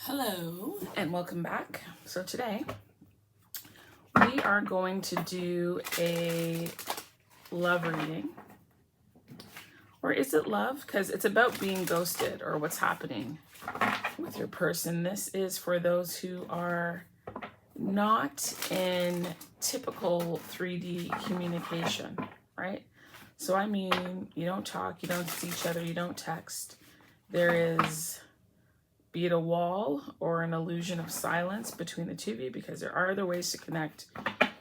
Hello and welcome back. So today we are going to do a love reading. Or is it love? Because it's about being ghosted or what's happening with your person. This is for those who are not in typical 3D communication, right? So I mean, you don't talk, you don't see each other, you don't text. There is, be it a wall or an illusion of silence between the two of you, because there are other ways to connect.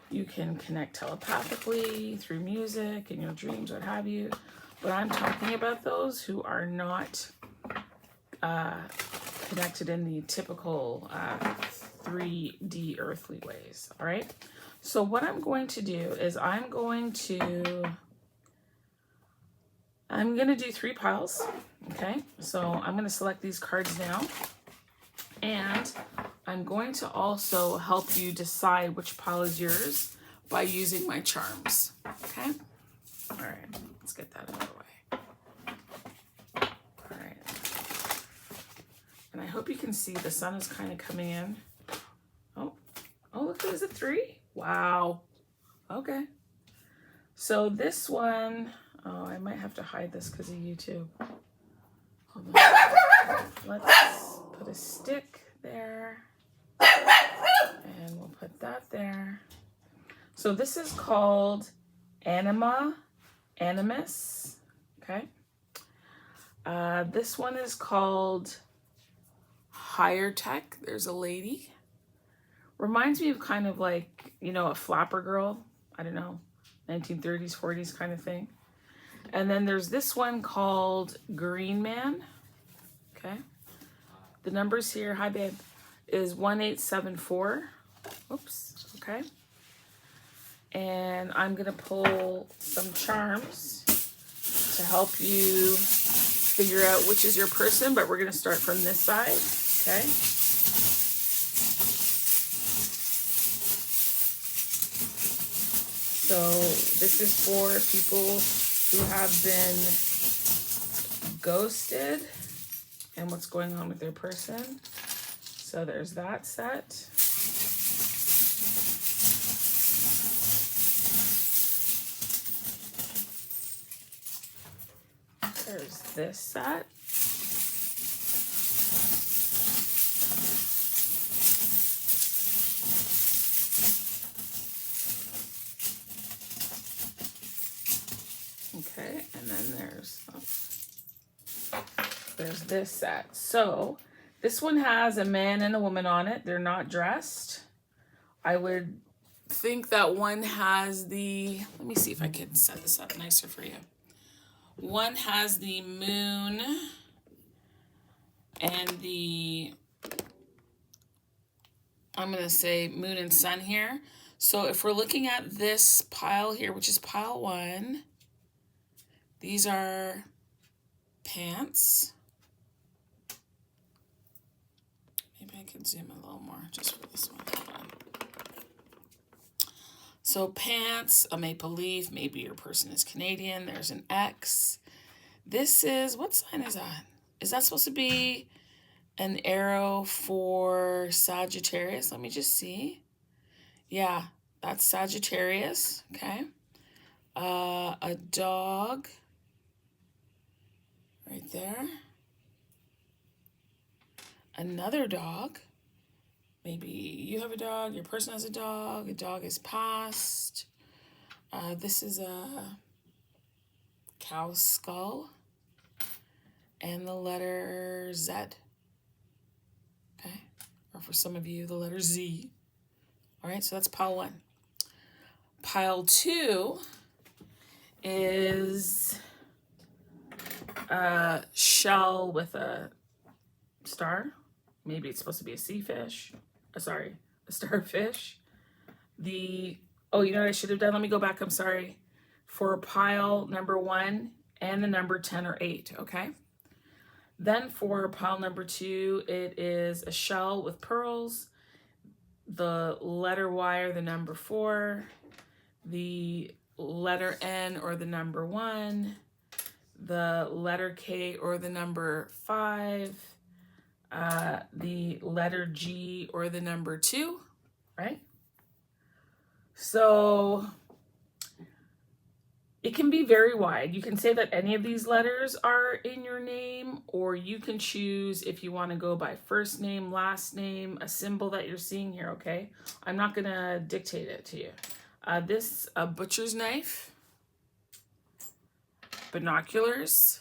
You can connect telepathically, through music, in your dreams, what have you. But I'm talking about those who are not connected in the typical 3D earthly ways, all right? So what I'm going to do is I'm going to do 3 piles, okay? So I'm going to select these cards now, and I'm going to also help you decide which pile is yours by using my charms, okay? All right, let's get that out of the way. All right. And I hope you can see the sun is kind of coming in. Oh, look, is it 3? Wow. Okay. So this one, oh, I might have to hide this because of YouTube. Hold on. Let's put a stick there. And we'll put that there. So this is called Animus, okay? This one is called Higher Tech. There's a lady. Reminds me of kind of like, you know, a flapper girl. I don't know, 1930s, 40s kind of thing. And then there's this one called Green Man, okay? The numbers here, hi babe, is 1874. Oops, okay? And I'm gonna pull some charms to help you figure out which is your person, but we're gonna start from this side, okay? So this is for people who have been ghosted and what's going on with their person. So there's that set. There's this set. Okay, and then there's this set. So this one has a man and a woman on it. They're not dressed. I would think that one has the, let me see if I can set this up nicer for you. One has the moon and the, I'm going to say moon and sun here. So if we're looking at this pile here, which is pile 1, these are pants. Maybe I can zoom a little more just for this one. Hold on. So pants, a maple leaf, maybe your person is Canadian. There's an X. This is, what sign is that? Is that supposed to be an arrow for Sagittarius? Let me just see. Yeah, that's Sagittarius, okay. A dog right there. Another dog. Maybe you have a dog, your person has a dog is passed. This is a cow skull and the letter Z. Okay, or for some of you, the letter Z. All right, so that's pile 1. Pile 2 is a shell with a star. Maybe it's supposed to be a sea fish. Sorry, a starfish. Oh, you know what I should have done? Let me go back, I'm sorry. For pile number 1 and the number 10 or 8, okay? Then for pile number 2, it is a shell with pearls, the letter Y or the number 4, the letter N or the number 1, the letter K or the number 5, the letter G or the number 2, right? So it can be very wide. You can say that any of these letters are in your name, or you can choose if you want to go by first name, last name, a symbol that you're seeing here, okay? I'm not going to dictate it to you. A butcher's knife, binoculars,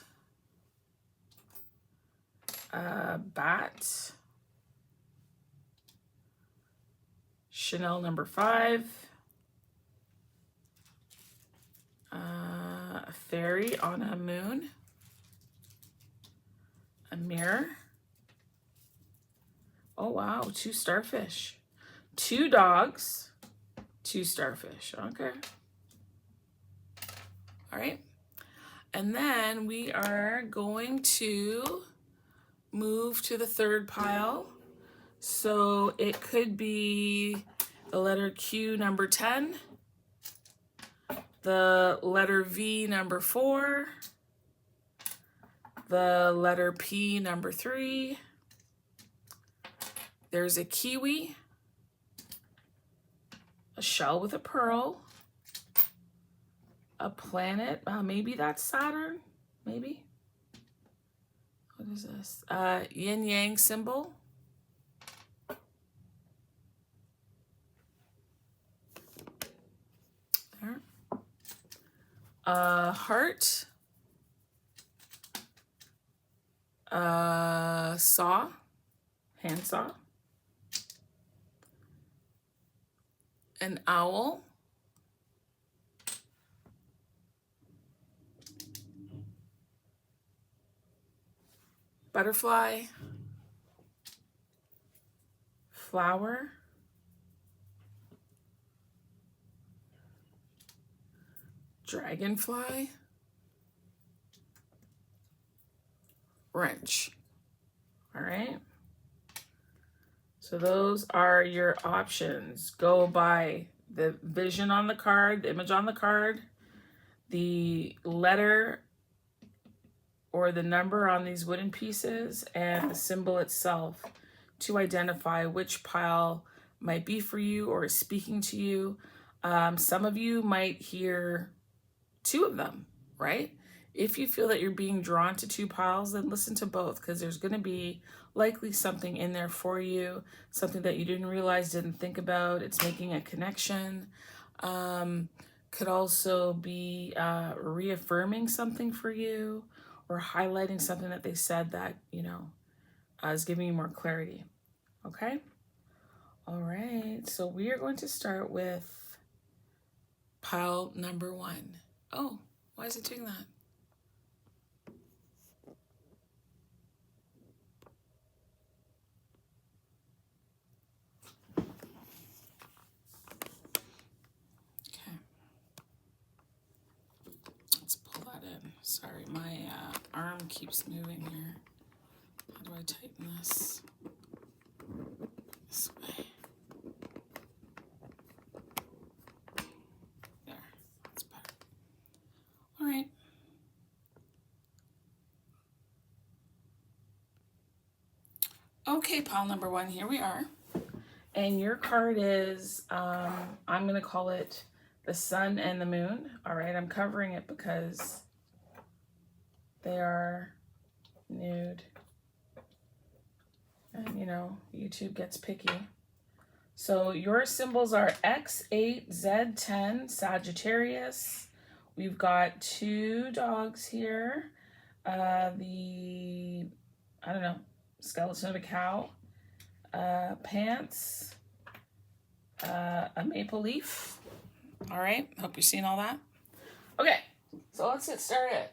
bat, Chanel number 5, a fairy on a moon, a mirror. Oh wow, 2 starfish, 2 dogs, 2 starfish. Okay. All right. And then we are going to move to the 3rd pile. So it could be the letter Q number 10, the letter V number 4, the letter P number 3, there's a kiwi, a shell with a pearl, a planet, maybe that's Saturn, maybe. What is this? Yin yang symbol. There. Heart. Saw, hand saw. An owl. Butterfly. Flower. Dragonfly. Wrench. All right. So those are your options. Go by the vision on the card, the image on the card, the letter or the number on these wooden pieces, and the symbol itself to identify which pile might be for you or is speaking to you. Some of you might hear 2 of them, right? If you feel that you're being drawn to 2 piles, then listen to both, because there's going to be likely something in there for you, something that you didn't realize, didn't think about. It's making a connection. Could also be reaffirming something for you, or highlighting something that they said that, you know, is giving you more clarity. Okay? All right. So we are going to start with pile number 1. Oh, why is it doing that? Okay. Let's pull that in. Sorry, my arm keeps moving here. How do I tighten this? This way. There, that's better. All right. Okay, pile number 1, here we are. And your card is, I'm going to call it the sun and the moon. All right, I'm covering it because they are nude. And, you know, YouTube gets picky. So your symbols are X8, Z10, Sagittarius. We've got 2 dogs here. I don't know, skeleton of a cow. Pants. A maple leaf. All right, hope you're seeing all that. Okay, so let's get started.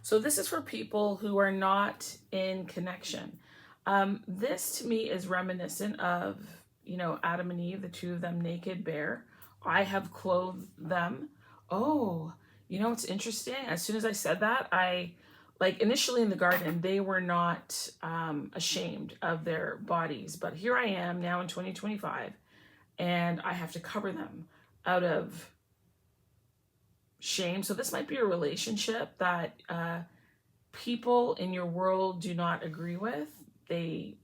So this is for people who are not in connection. This to me is reminiscent of, you know, Adam and Eve, the 2 of them naked, bare. I have clothed them. Oh, you know what's interesting? As soon as I said that, like initially in the garden, they were not ashamed of their bodies. But here I am now in 2025, and I have to cover them out of shame. So this might be a relationship that people in your world do not agree with. They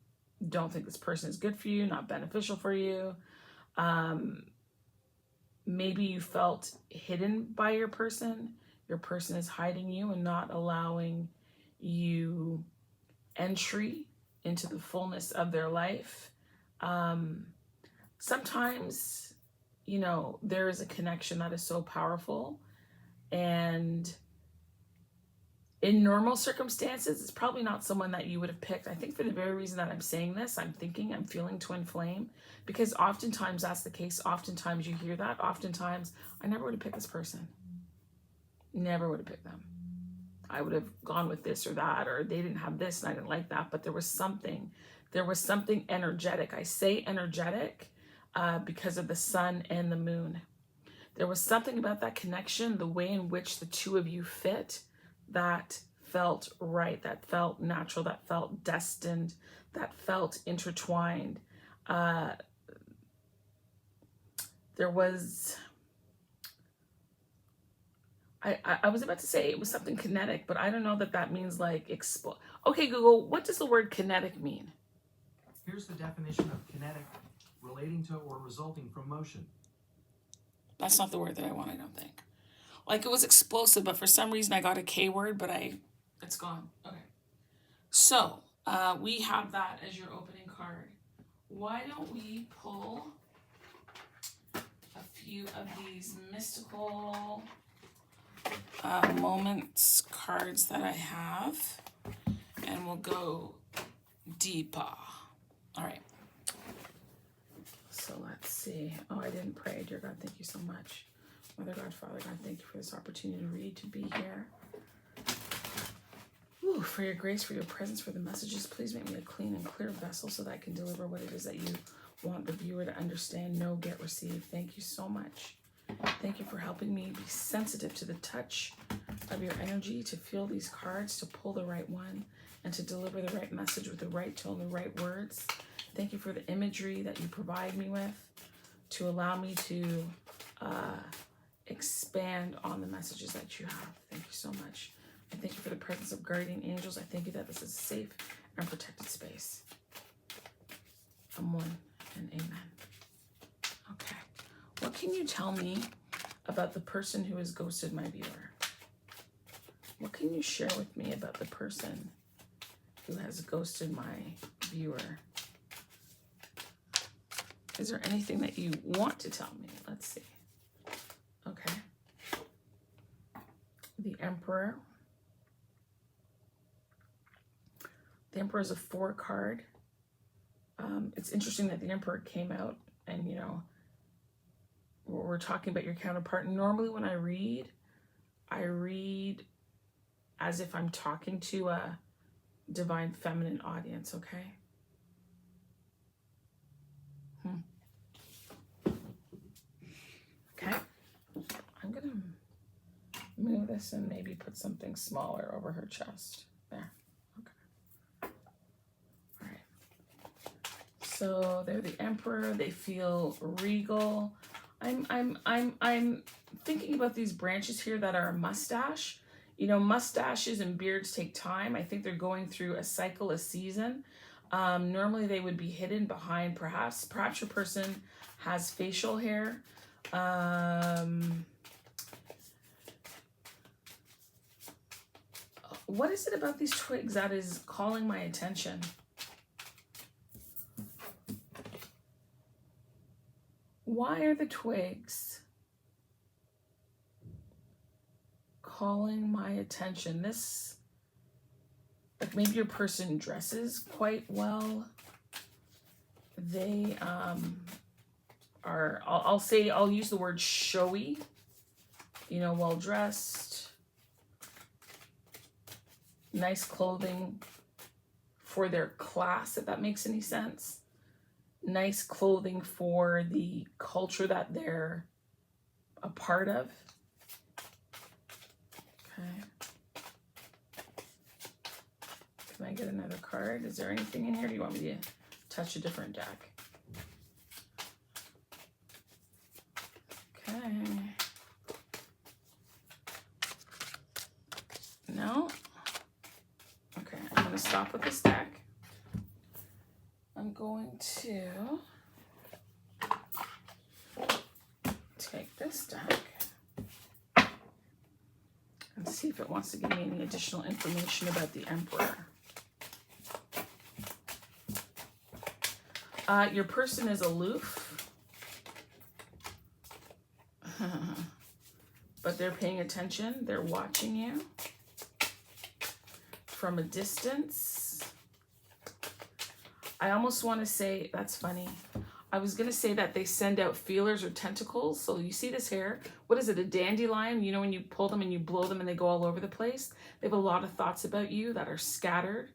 don't think this person is good for you, not beneficial for you. Maybe you felt hidden by your person. Your person is hiding you and not allowing you entry into the fullness of their life. Sometimes, you know, there is a connection that is so powerful, and in normal circumstances, it's probably not someone that you would have picked. I think for the very reason that I'm saying this, I'm feeling twin flame, because oftentimes that's the case. Oftentimes you hear that. Oftentimes, I never would have picked this person. Never would have picked them. I would have gone with this or that, or they didn't have this and I didn't like that. But there was something energetic. I say energetic because of the sun and the moon. There was something about that connection, the way in which the two of you fit, that felt right, that felt natural, that felt destined, that felt intertwined. There was, I was about to say it was something kinetic, but I don't know that that means like explode. Okay, Google, what does the word kinetic mean? Here's the definition of kinetic: relating to or resulting from motion. That's not the word that I want, I don't think. Like, it was explosive, but for some reason I got a K word, but it's gone. Okay. So, we have that as your opening card. Why don't we pull a few of these mystical moments cards that I have, and we'll go deeper. All right. So let's see. Oh, I didn't pray. Dear God, thank you so much. Mother God, Father God, thank you for this opportunity to read, to be here. Ooh, for your grace, for your presence, for the messages. Please make me a clean and clear vessel so that I can deliver what it is that you want the viewer to understand, know, get, receive. Thank you so much. Thank you for helping me be sensitive to the touch of your energy, to feel these cards, to pull the right one, and to deliver the right message with the right tone, the right words. Thank you for the imagery that you provide me with to allow me to expand on the messages that you have. Thank you so much. I thank you for the presence of guardian angels. I thank you that this is a safe and protected space. Amen and amen. Okay. What can you tell me about the person who has ghosted my viewer? What can you share with me about the person who has ghosted my viewer? Is there anything that you want to tell me? Let's see. Okay. The Emperor. The Emperor is a 4 card. It's interesting that the Emperor came out, and, you know, we're talking about your counterpart. Normally when I read as if I'm talking to a divine feminine audience, okay? Okay. I'm gonna move this and maybe put something smaller over her chest. There. Okay. All right. So they're the Emperor. They feel regal. I'm thinking about these branches here that are a mustache. You know, mustaches and beards take time. I think they're going through a cycle, a season. Normally they would be hidden behind, perhaps your person has facial hair. What is it about these twigs that is calling my attention? Why are the twigs calling my attention? This, like, maybe your person dresses quite well. They are, I'll use the word showy, you know, well dressed, nice clothing for their class, if that makes any sense. Nice clothing for the culture that they're a part of. Okay. Can I get another card? Is there anything in here? Do you want me to touch a different deck? Okay. No. Okay, I'm going to stop with this deck. I'm going to take this deck and see if it wants to give me any additional information about the Emperor. Your person is aloof, but they're paying attention. They're watching you from a distance. I almost want to say, that's funny. I was going to say that they send out feelers or tentacles. So you see this hair? What is it, a dandelion? You know when you pull them and you blow them and they go all over the place? They have a lot of thoughts about you that are scattered.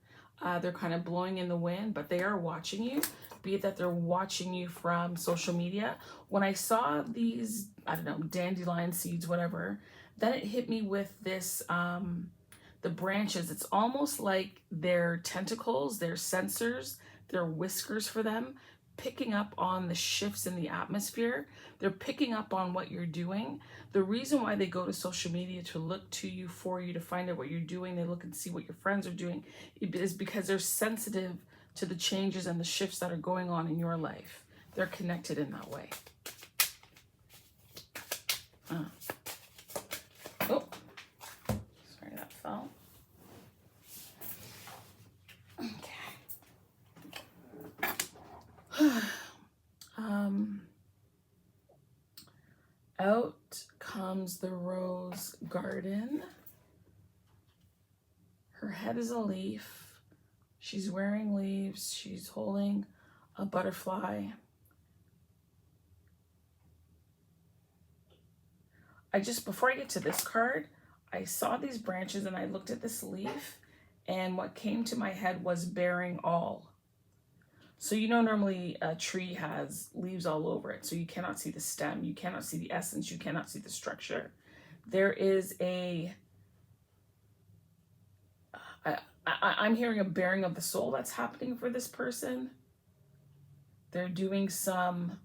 They're kind of blowing in the wind, but they are watching you. Be it that they're watching you from social media. When I saw these, I don't know, dandelion seeds, whatever, then it hit me with this, the branches. It's almost like their tentacles, their sensors, their whiskers for them, picking up on the shifts in the atmosphere. They're picking up on what you're doing. The reason why they go to social media to look to you, for you, to find out what you're doing, they look and see what your friends are doing, is because they're sensitive to the changes and the shifts that are going on in your life. They're connected in that way. Oh, sorry, that fell. Out comes the rose garden. Her head is a leaf. She's wearing leaves. She's holding a butterfly. Before I get to this card, I saw these branches and I looked at this leaf, and what came to my head was bearing all. So you know, normally a tree has leaves all over it, so you cannot see the stem, you cannot see the essence, you cannot see the structure. There is I'm hearing a bearing of the soul that's happening for this person. They're doing some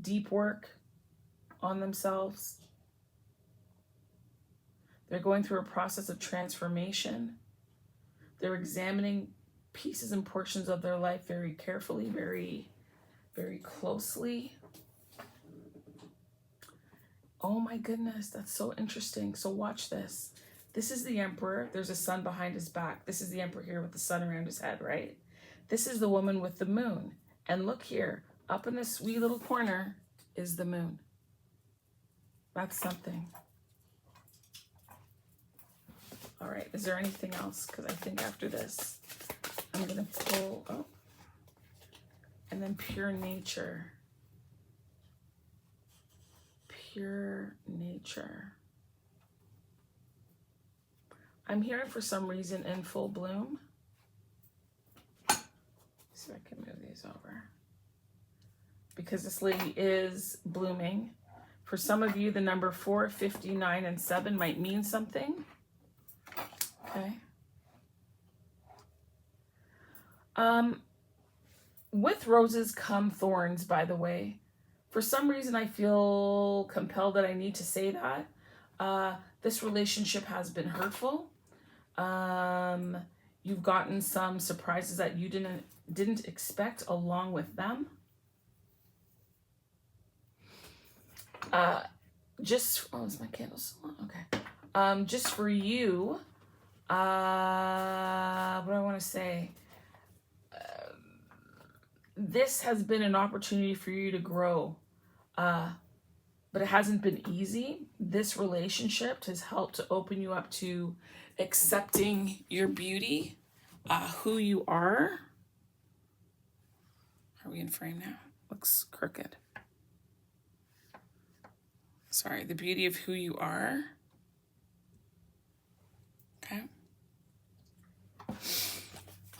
deep work on themselves. They're going through a process of transformation. They're examining pieces and portions of their life very carefully, very, very closely. Oh my goodness, that's so interesting. So watch this. This is the Emperor. There's a sun behind his back. This is the Emperor here with the sun around his head, right? This is the woman with the moon. And look here, up in this wee little corner is the moon. That's something. All right, is there anything else? Because I think after this, I'm going to pull, and then pure nature. Pure nature. I'm hearing for some reason in full bloom. Let's see if I can move these over. Because this lady is blooming. For some of you, the number 4, 59, and 7 might mean something. Okay. With roses come thorns, by the way. For some reason, I feel compelled that I need to say that. This relationship has been hurtful. You've gotten some surprises that you didn't expect along with them. Is my candle still on? Okay. Just for you, what do I want to say? This has been an opportunity for you to grow, but it hasn't been easy. This relationship has helped to open you up to accepting your beauty, who you are. Are we in frame now? Looks crooked. Sorry, the beauty of who you are. Okay.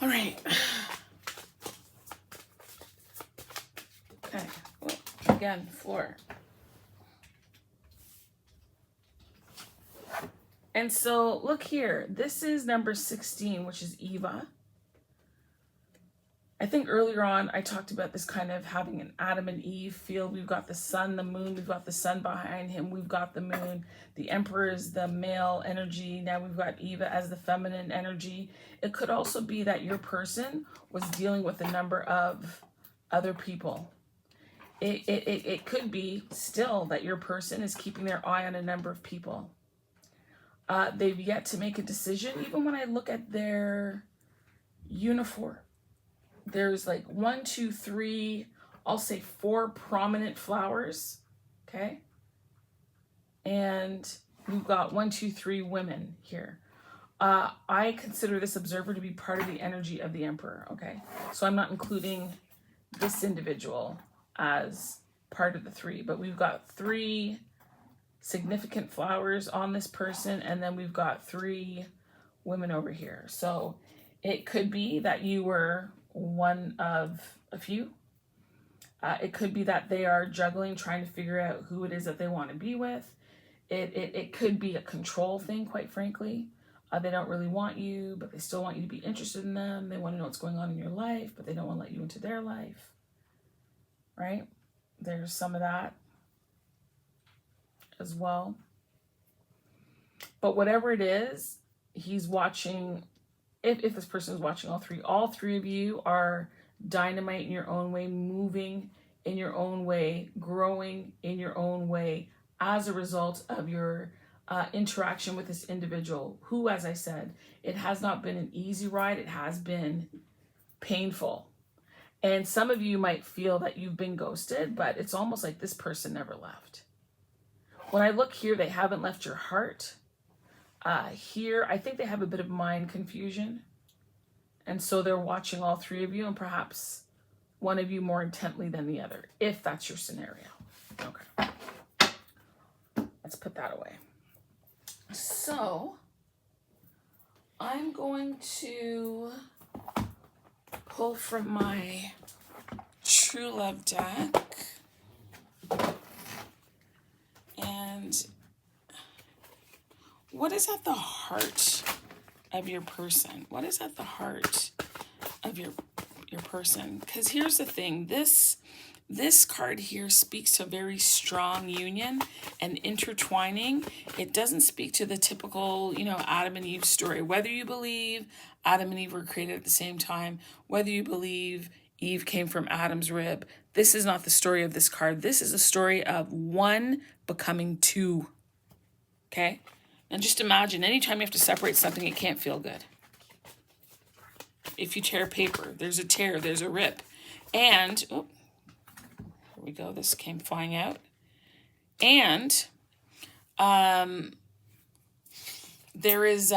All right. Okay. Oh, again, floor. And so look here. This is number 16, which is Eva. I think earlier on I talked about this kind of having an Adam and Eve feel. We've got the sun, the moon, we've got the sun behind him, we've got the moon. The Emperor is the male energy. Now we've got Eva as the feminine energy. It could also be that your person was dealing with a number of other people. It could be still that your person is keeping their eye on a number of people. They've yet to make a decision. Even when I look at their uniform, there's like 1, 2, 3, I'll say 4 prominent flowers, okay? And we've got 1, 2, 3 women here. I consider this observer to be part of the energy of the Emperor, okay? So I'm not including this individual as part of the 3, but we've got 3 significant flowers on this person, and then we've got 3 women over here. So it could be that you were one of a few. It could be that they are juggling, trying to figure out who it is that they want to be with. It could be a control thing, quite frankly. They don't really want you, but they still want you to be interested in them. They want to know what's going on in your life, but they don't want to let you into their life. Right? There's some of that as well. But whatever it is, he's watching. If this person is watching all three of you are dynamite in your own way, moving in your own way, growing in your own way as a result of your interaction with this individual who, as I said, it has not been an easy ride. It has been painful. And some of you might feel that you've been ghosted, but it's almost like this person never left. When I look here, they haven't left your heart. Here, I think they have a bit of mind confusion. And so they're watching all 3 of you, and perhaps one of you more intently than the other, if that's your scenario. Okay. Let's put that away. So I'm going to pull from my True Love deck. And what is at the heart of your person? What is at the heart of your person? Because here's the thing. This card here speaks to a very strong union and intertwining. It doesn't speak to the typical, Adam and Eve story. Whether you believe Adam and Eve were created at the same time, whether you believe Eve came from Adam's rib, this is not the story of this card. This is a story of 1 becoming 2. Okay? And just imagine, anytime you have to separate something, it can't feel good. If you tear paper, there's a tear, there's a rip. And, here we go, this came flying out. And there's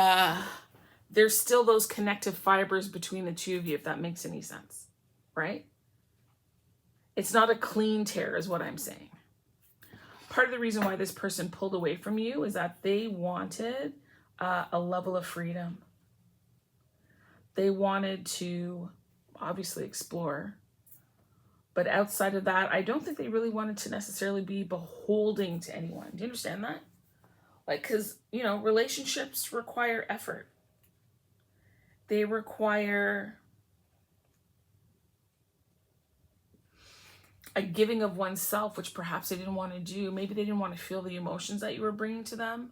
still those connective fibers between the 2 of you, if that makes any sense, right? It's not a clean tear is what I'm saying. Part of the reason why this person pulled away from you is that they wanted a level of freedom. They wanted to obviously explore. But outside of that, I don't think they really wanted to necessarily be beholding to anyone. Do you understand that? Like, because, relationships require effort. They require a giving of oneself, which perhaps they didn't want to do. Maybe they didn't want to feel the emotions that you were bringing to them.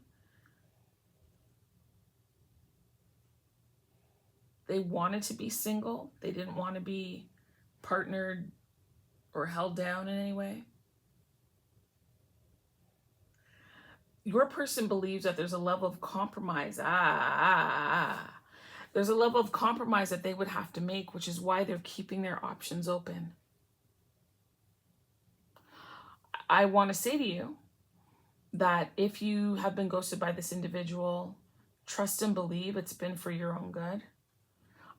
They wanted to be single. They didn't want to be partnered or held down in any way. Your person believes that there's a level of compromise. There's a level of compromise that they would have to make, which is why they're keeping their options open. I want to say to you that if you have been ghosted by this individual, trust and believe it's been for your own good.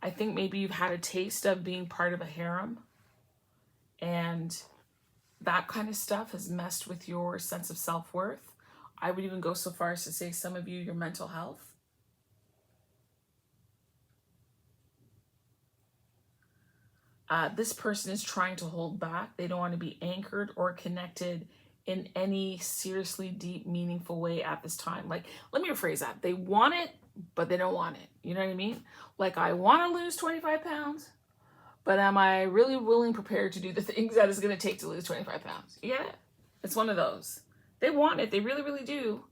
I think maybe you've had a taste of being part of a harem, and that kind of stuff has messed with your sense of self-worth. I would even go so far as to say some of you, your mental health. This person is trying to hold back. They don't want to be anchored or connected in any seriously deep, meaningful way at this time. Like, let me rephrase that. They want it, but they don't want it. You know what I mean? Like, I want to lose 25 pounds, But am I really willing, prepared to do the things that it's going to take to lose 25 pounds? You get it? It's one of those. They want it. They really, really do.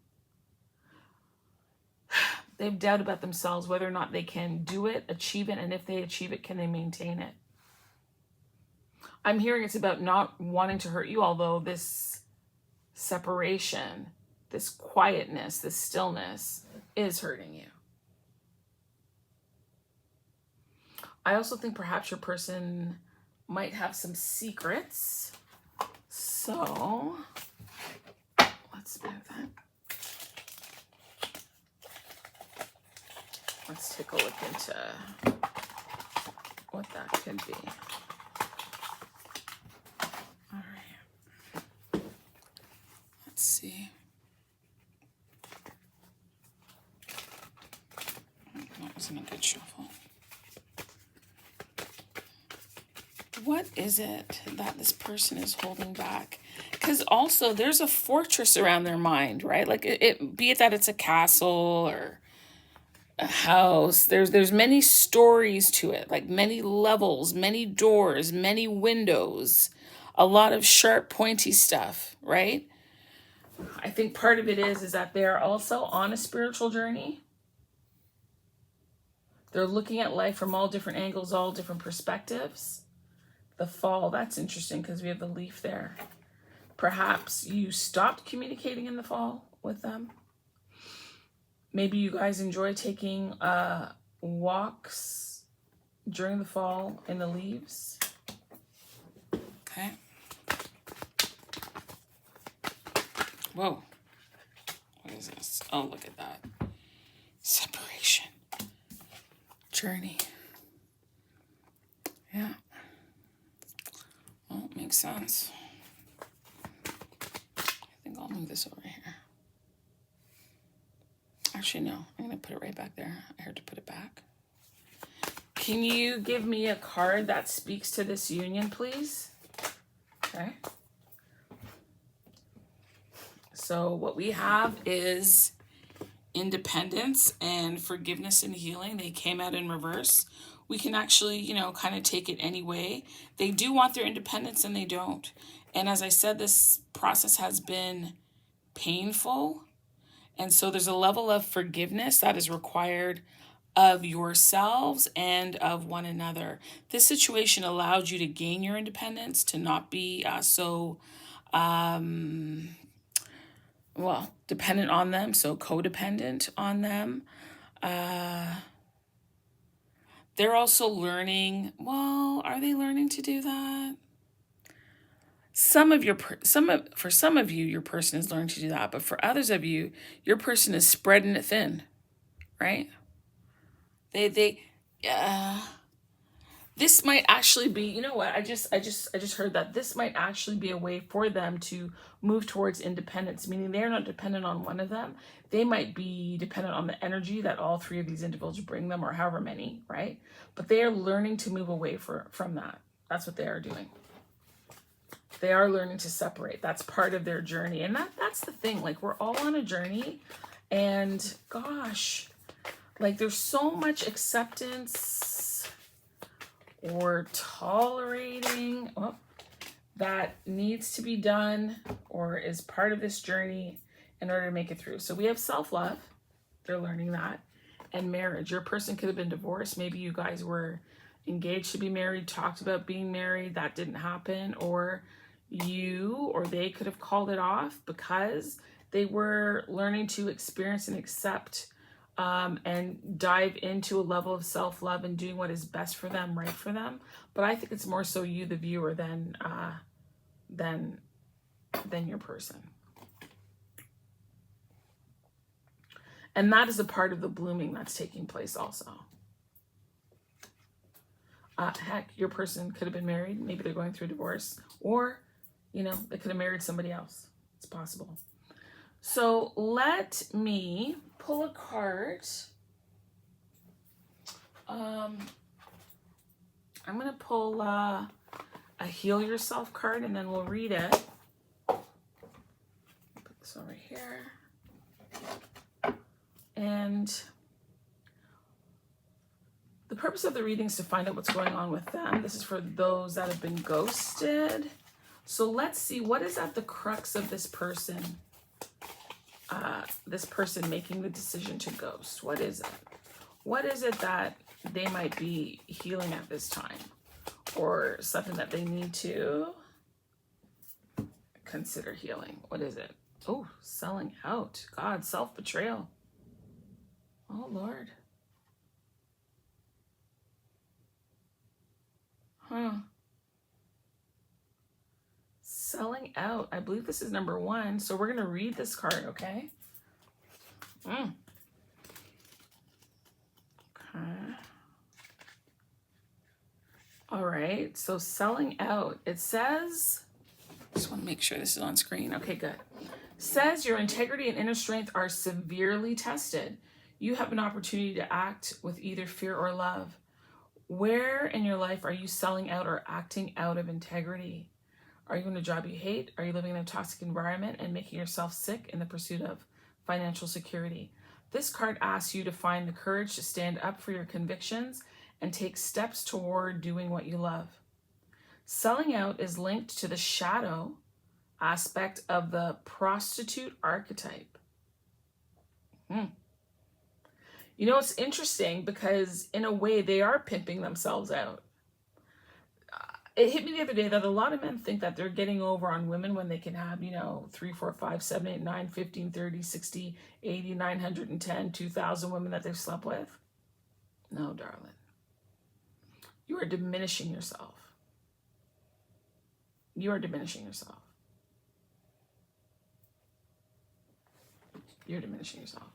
They have doubt about themselves, whether or not they can do it, achieve it, and if they achieve it, can they maintain it? I'm hearing it's about not wanting to hurt you, although this separation, this quietness, this stillness is hurting you. I also think perhaps your person might have some secrets. So let's move that. Let's take a look into what that could be. All right. Let's see. That wasn't a good shuffle. What is it that this person is holding back? Because also there's a fortress around their mind, right? Like be it that it's a castle or a house. There's many stories to it, like many levels, many doors, many windows, a lot of sharp, pointy stuff, right? I think part of it is that they're also on a spiritual journey. They're looking at life from all different angles, all different perspectives. The fall, that's interesting because we have the leaf there. Perhaps you stopped communicating in the fall with them. Maybe you guys enjoy taking walks during the fall in the leaves. Okay. Whoa. What is this? Oh, look at that. Separation. Journey. Yeah. Well, it makes sense. I think I'll move this over here. Actually, no. I'm going to put it right back there. I heard to put it back. Can you give me a card that speaks to this union, please? Okay. So what we have is independence and forgiveness and healing. They came out in reverse. We can actually, kind of take it any way. They do want their independence and they don't. And as I said, this process has been painful. And so there's a level of forgiveness that is required of yourselves and of one another. This situation allowed you to gain your independence, to not be dependent on them, so codependent on them. They're also learning. Well, are they learning to do that? For some of you, your person is learning to do that, but for others of you, your person is spreading it thin, right? This might actually be, you know what? I just heard that this might actually be a way for them to move towards independence, meaning they're not dependent on one of them. They might be dependent on the energy that all three of these individuals bring them, or however many, right? But they are learning to move away from that. That's what they are doing. They are learning to separate. That's part of their journey. And that's the thing. Like, we're all on a journey. And gosh, like, there's so much acceptance or tolerating that needs to be done or is part of this journey in order to make it through. So we have self-love. They're learning that. And marriage. Your person could have been divorced. Maybe you guys were engaged to be married, talked about being married. That didn't happen. Or they could have called it off because they were learning to experience and accept and dive into a level of self-love and doing what is best for them, right for them. But I think it's more so you, the viewer, than your person. And that is a part of the blooming that's taking place also. Heck, your person could have been married. Maybe they're going through a divorce. Or, they could have married somebody else. It's possible. So let me pull a card. I'm going to pull a Heal Yourself card, and then we'll read it. Put this over here. And the purpose of the reading is to find out what's going on with them. This is for those that have been ghosted. So let's see, what is at the crux of this person making the decision to ghost? What is it? What is it that they might be healing at this time? Or something that they need to consider healing? What is it? Oh, selling out. God, self-betrayal. Oh, Lord. Huh. Selling out. I believe this is number 1. So we're going to read this card, okay? Okay. All right. So selling out. It says, just want to make sure this is on screen. Okay, good. Says your integrity and inner strength are severely tested. You have an opportunity to act with either fear or love. Where in your life are you selling out or acting out of integrity? Are you in a job you hate? Are you living in a toxic environment and making yourself sick in the pursuit of financial security? This card asks you to find the courage to stand up for your convictions and take steps toward doing what you love. Selling out is linked to the shadow aspect of the prostitute archetype. You know, it's interesting because in a way they are pimping themselves out. It hit me the other day that a lot of men think that they're getting over on women when they can have, 3, 4, 5, 7, 8, 9, 15, 30, 60, 80, 910, 2,000 women that they've slept with. No, darling. You are diminishing yourself. You are diminishing yourself. You're diminishing yourself.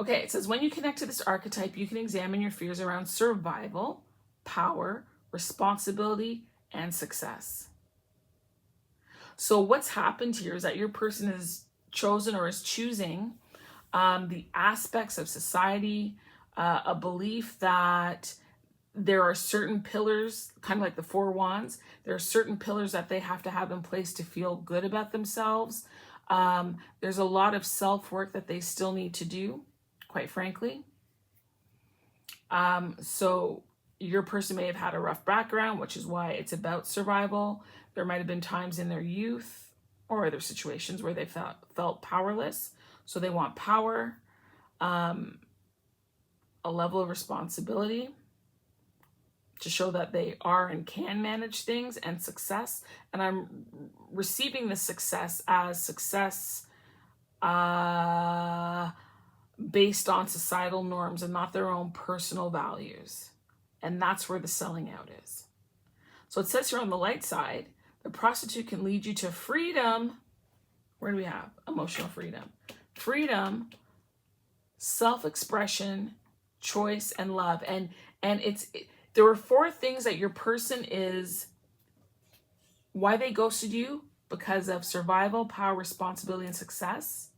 Okay, it says, when you connect to this archetype, you can examine your fears around survival, power, responsibility, and success. So what's happened here is that your person is chosen or is choosing the aspects of society, a belief that there are certain pillars, kind of like the 4 wands, there are certain pillars that they have to have in place to feel good about themselves. There's a lot of self-work that they still need to do, quite frankly. So your person may have had a rough background, which is why it's about survival. There might have been times in their youth or other situations where they felt powerless. So they want power, a level of responsibility to show that they are and can manage things, and success. And I'm receiving the success as success based on societal norms and not their own personal values. And that's where the selling out is. So it says here on the light side, the prostitute can lead you to freedom. Where do we have? Emotional freedom. Freedom, self-expression, choice, and love. And there were 4 things that your person is, why they ghosted you, because of survival, power, responsibility, and success.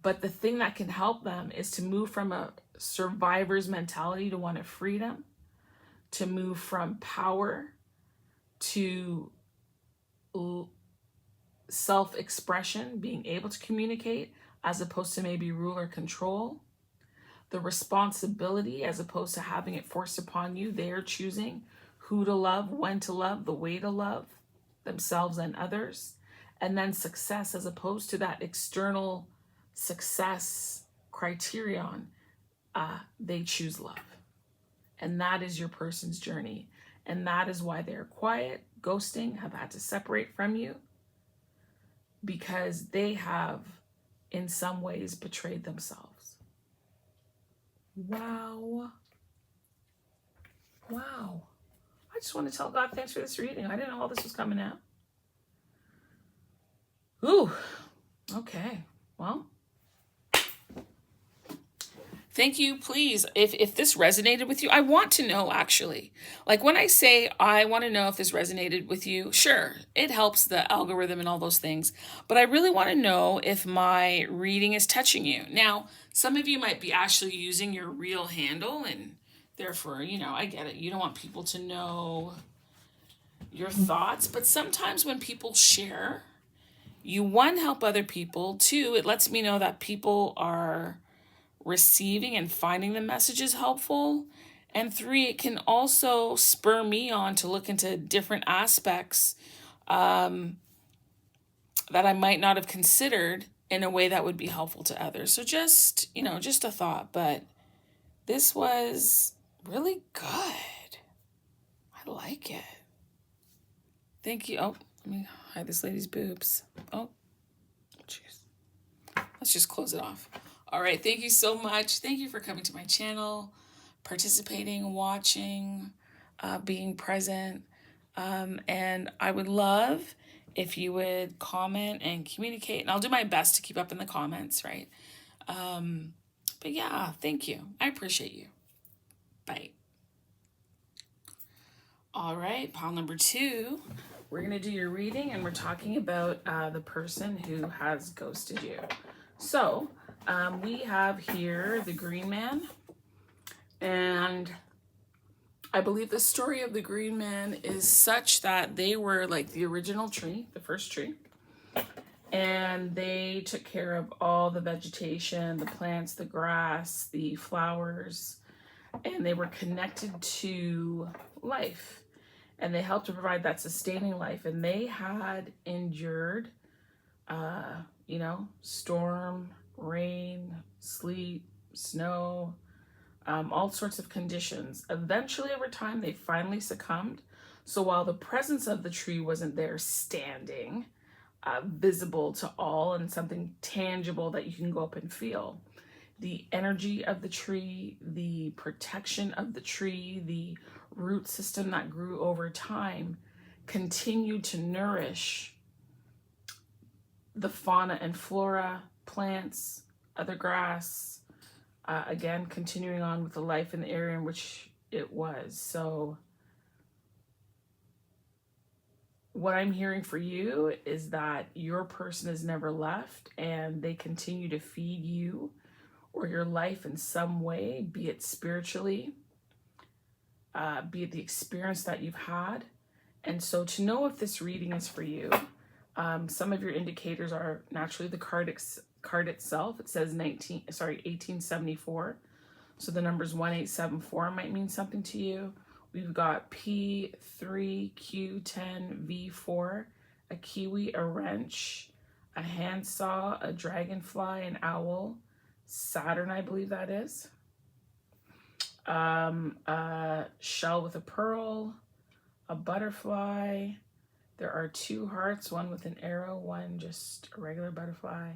But the thing that can help them is to move from a survivor's mentality to one of freedom, to move from power to self-expression, being able to communicate as opposed to maybe rule or control. The responsibility as opposed to having it forced upon you. They are choosing who to love, when to love, the way to love themselves and others. And then success as opposed to that external success criterion. They choose love. And that is your person's journey. And that is why they're quiet, ghosting, have had to separate from you, because they have in some ways betrayed themselves. Wow. Wow. I just want to tell God thanks for this reading. I didn't know all this was coming out. Ooh. Okay. Well, thank you. Please, if this resonated with you, I want to know, actually. Like when I say I want to know if this resonated with you, sure, it helps the algorithm and all those things. But I really want to know if my reading is touching you. Now, some of you might be actually using your real handle, and therefore, I get it. You don't want people to know your thoughts. But sometimes when people share, you, 1, help other people. 2, it lets me know that people are receiving and finding the messages helpful. And 3, it can also spur me on to look into different aspects that I might not have considered in a way that would be helpful to others. So just, just a thought, but this was really good. I like it. Thank you. Oh, let me hide this lady's boobs. Oh, jeez. Let's just close it off. All right. Thank you so much. Thank you for coming to my channel, participating, watching, being present. And I would love if you would comment and communicate. And I'll do my best to keep up in the comments, right? But yeah, thank you. I appreciate you. Bye. All right, pile number 2. We're going to do your reading, and we're talking about the person who has ghosted you. So we have here the Green Man. And I believe the story of the Green Man is such that they were like the original tree, the first tree. And they took care of all the vegetation, the plants, the grass, the flowers, and they were connected to life. And they helped to provide that sustaining life. And they had endured, storm, rain, sleet, snow, all sorts of conditions. Eventually, over time, they finally succumbed. So while the presence of the tree wasn't there standing, visible to all and something tangible that you can go up and feel, the energy of the tree, the protection of the tree, the root system that grew over time continued to nourish the fauna and flora, plants, other grass, again, continuing on with the life in the area in which it was. So what I'm hearing for you is that your person is never left and they continue to feed you or your life in some way, be it spiritually, be it the experience that you've had. And so to know if this reading is for you, some of your indicators are naturally the card itself. It says 1874. So the numbers 1874 might mean something to you. We've got P3, Q10, V4, a kiwi, a wrench, a handsaw, a dragonfly, an owl, Saturn, I believe that is. A shell with a pearl, a butterfly. There are 2 hearts, one with an arrow, one just a regular butterfly.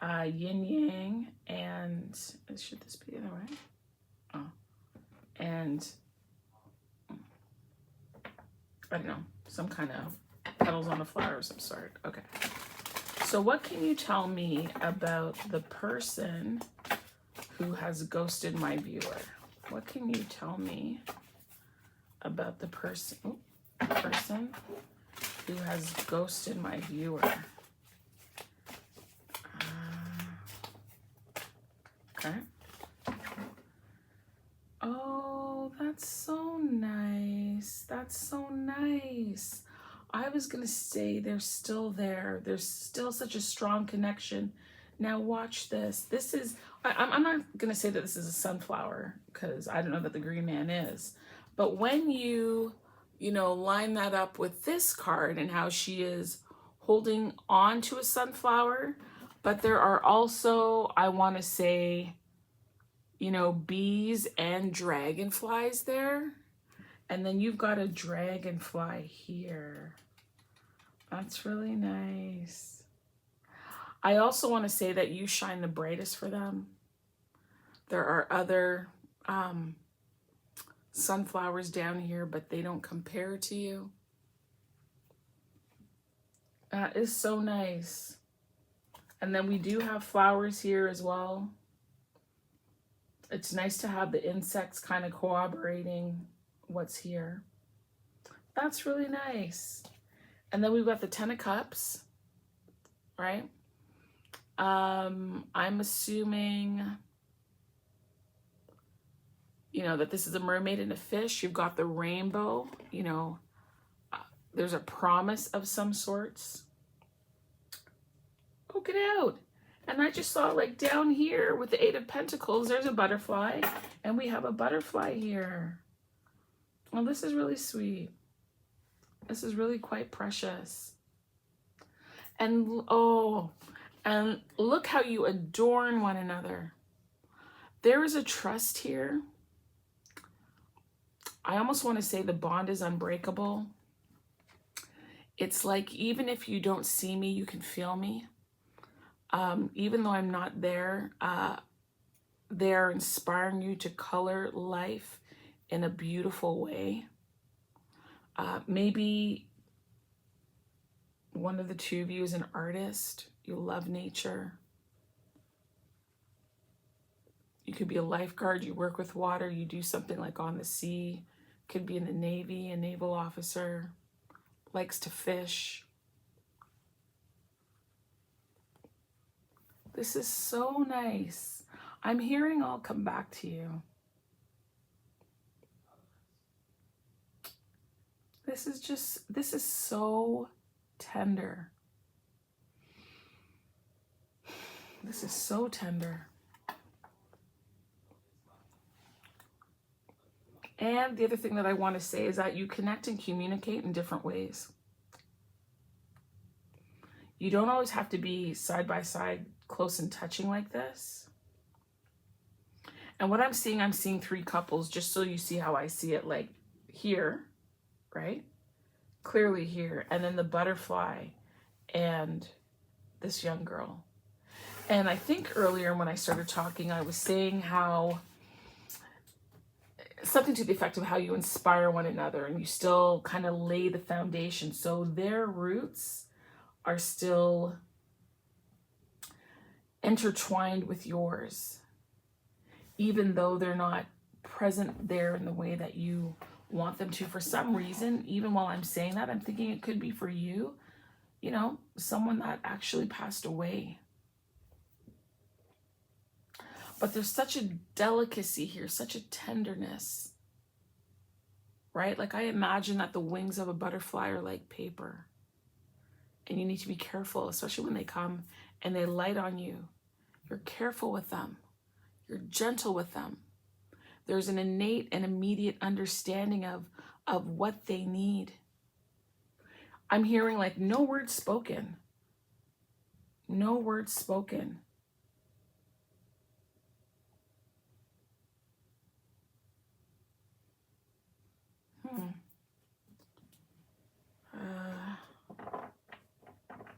Yin yang, and should this be the other way? Oh, and I don't know, some kind of petals on a flower of some sort. Okay. So what can you tell me about the person who has ghosted my viewer? What can you tell me about the person who has ghosted my viewer? Okay. Oh, that's so nice. That's so nice. I was going to say they're still there. There's still such a strong connection. Now watch this. This is, I'm not going to say that this is a sunflower because I don't know that the Green Man is. But when you line that up with this card and how she is holding on to a sunflower, but there are also, I want to say, bees and dragonflies there. And then you've got a dragonfly here. That's really nice. I also want to say that you shine the brightest for them. There are other sunflowers down here, but they don't compare to you. That is so nice. And then we do have flowers here as well. It's nice to have the insects kind of corroborating what's here. That's really nice. And then we've got the 10 of Cups, right? I'm assuming, that this is a mermaid and a fish. You've got the rainbow, there's a promise of some sorts. Oh, get out. And I just saw like down here with the 8 of Pentacles, there's a butterfly, and we have a butterfly here. Well, this is really sweet. This is really quite precious. And oh, and look how you adorn one another. There is a trust here. I almost want to say the bond is unbreakable. It's like, even if you don't see me, you can feel me. Even though I'm not there, they're inspiring you to color life in a beautiful way. Maybe one of the two of you is an artist. You love nature. You could be a lifeguard. You work with water. You do something like on the sea. Could be in the Navy, a naval officer. Likes to fish. This is so nice. I'm hearing I'll come back to you. This is so tender. This is so tender. And the other thing that I want to say is that you connect and communicate in different ways. You don't always have to be side by side, close and touching like this. And what I'm seeing 3 couples, just so you see how I see it, like here, right? Clearly here. And then the butterfly and this young girl. And I think earlier when I started talking, I was saying how, something to the effect of how you inspire one another and you still kind of lay the foundation. So their roots are still intertwined with yours, even though they're not present there in the way that you want them to. For some reason, even while I'm saying that, I'm thinking it could be for you, you know, someone that actually passed away. But there's such a delicacy here, such a tenderness, right? Like I imagine that the wings of a butterfly are like paper. And you need to be careful, especially when they come and they light on you. You're careful with them. You're gentle with them. There's an innate and immediate understanding of what they need. I'm hearing like no words spoken. No words spoken.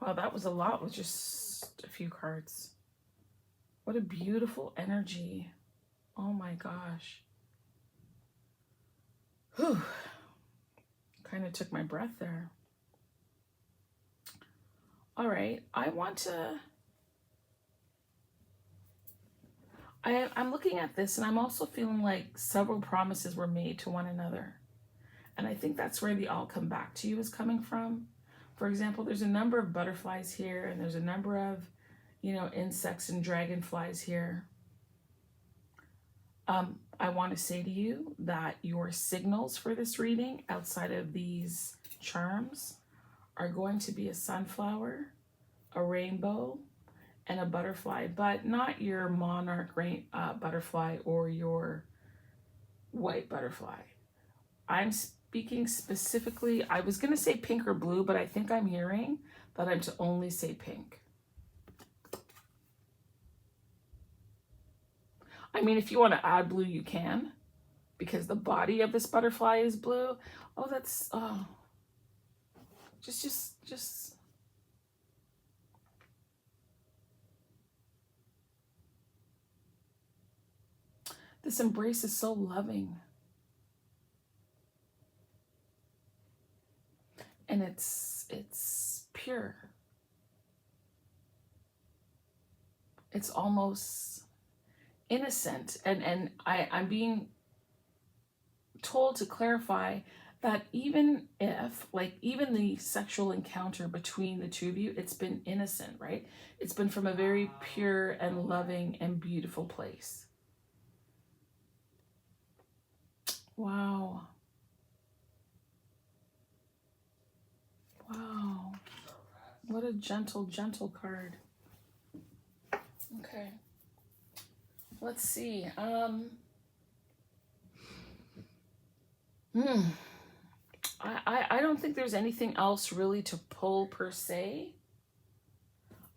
Wow, that was a lot with just a few cards. What a beautiful energy. Oh my gosh. Whew. Kind of took my breath there. All right, I'm looking at this and I'm also feeling like several promises were made to one another. And I think that's where the I'll come back to you is coming from. For example, there's a number of butterflies here and there's a number of, you know, insects and dragonflies here. I want to say to you that your signals for this reading outside of these charms are going to be a sunflower, a rainbow, and a butterfly, but not your monarch butterfly or your white butterfly. I'm speaking specifically, I was going to say pink or blue, but I think I'm hearing that I'm to only say pink. I mean, if you want to add blue, you can, because the body of this butterfly is blue. Oh, that's, oh, just. This embrace is so loving. And it's pure. It's almost innocent. And I'm being told to clarify that even if, like, even the sexual encounter between the two of you, it's been innocent, right? It's been from a very pure and loving and beautiful place. Wow. Wow. What a gentle, gentle card. Okay. Let's see. I don't think there's anything else really to pull per se.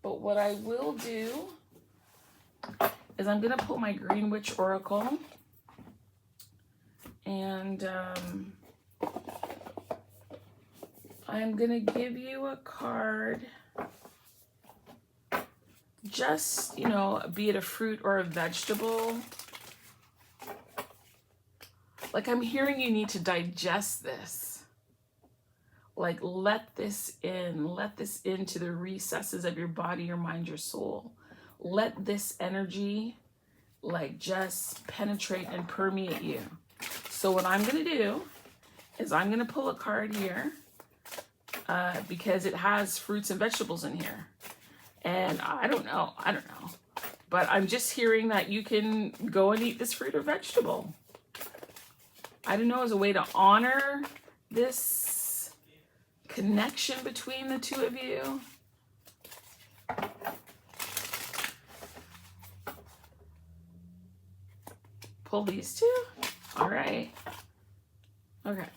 But what I will do is I'm going to pull my Green Witch Oracle. And I'm going to give you a card. Just, you know, be it a fruit or a vegetable. Like, I'm hearing you need to digest this. Like, let this into the recesses of your body, your mind, your soul. Let this energy, like, just penetrate and permeate you. So what I'm going to do is I'm going to pull a card here because it has fruits and vegetables in here. And I don't know. But I'm just hearing that you can go and eat this fruit or vegetable. I don't know, as a way to honor this connection between the two of you. Pull these two. All right. Okay.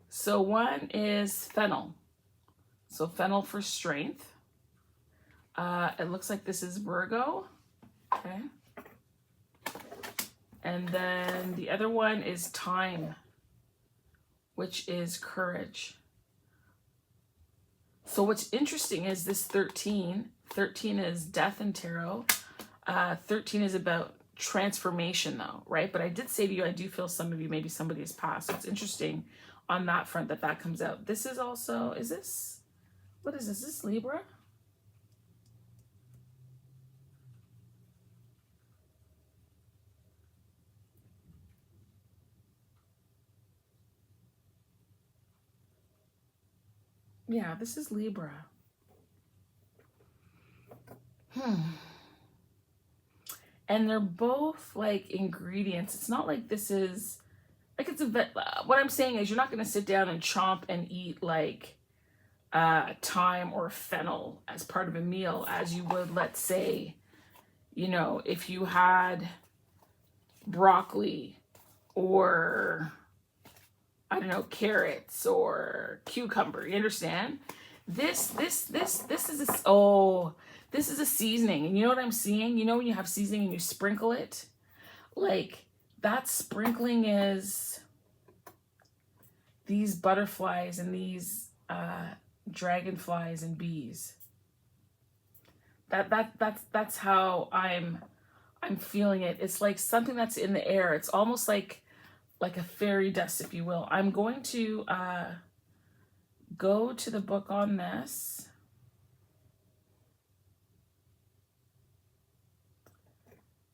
So one is fennel. So fennel for strength. It looks like this is Virgo. Okay. And then the other one is thyme, which is courage. So what's interesting is this 13. 13 is death in tarot. 13 is about transformation though, right? But I did say to you, I do feel some of you, maybe somebody has passed. So it's interesting on that front that comes out. This is also, what is this? Is this Libra? Yeah, this is Libra. And they're both like ingredients. It's not like this is, like it's what I'm saying is you're not going to sit down and chomp and eat like thyme or fennel as part of a meal as you would, let's say, you know, if you had broccoli or I don't know, carrots or cucumber. You understand? This is this is a seasoning. And you know what I'm seeing? You know when you have seasoning and you sprinkle it? Like that sprinkling is these butterflies and these dragonflies and bees. That's how I'm feeling it. It's like something that's in the air. It's almost like a fairy dust, if you will. I'm going to go to the book on this.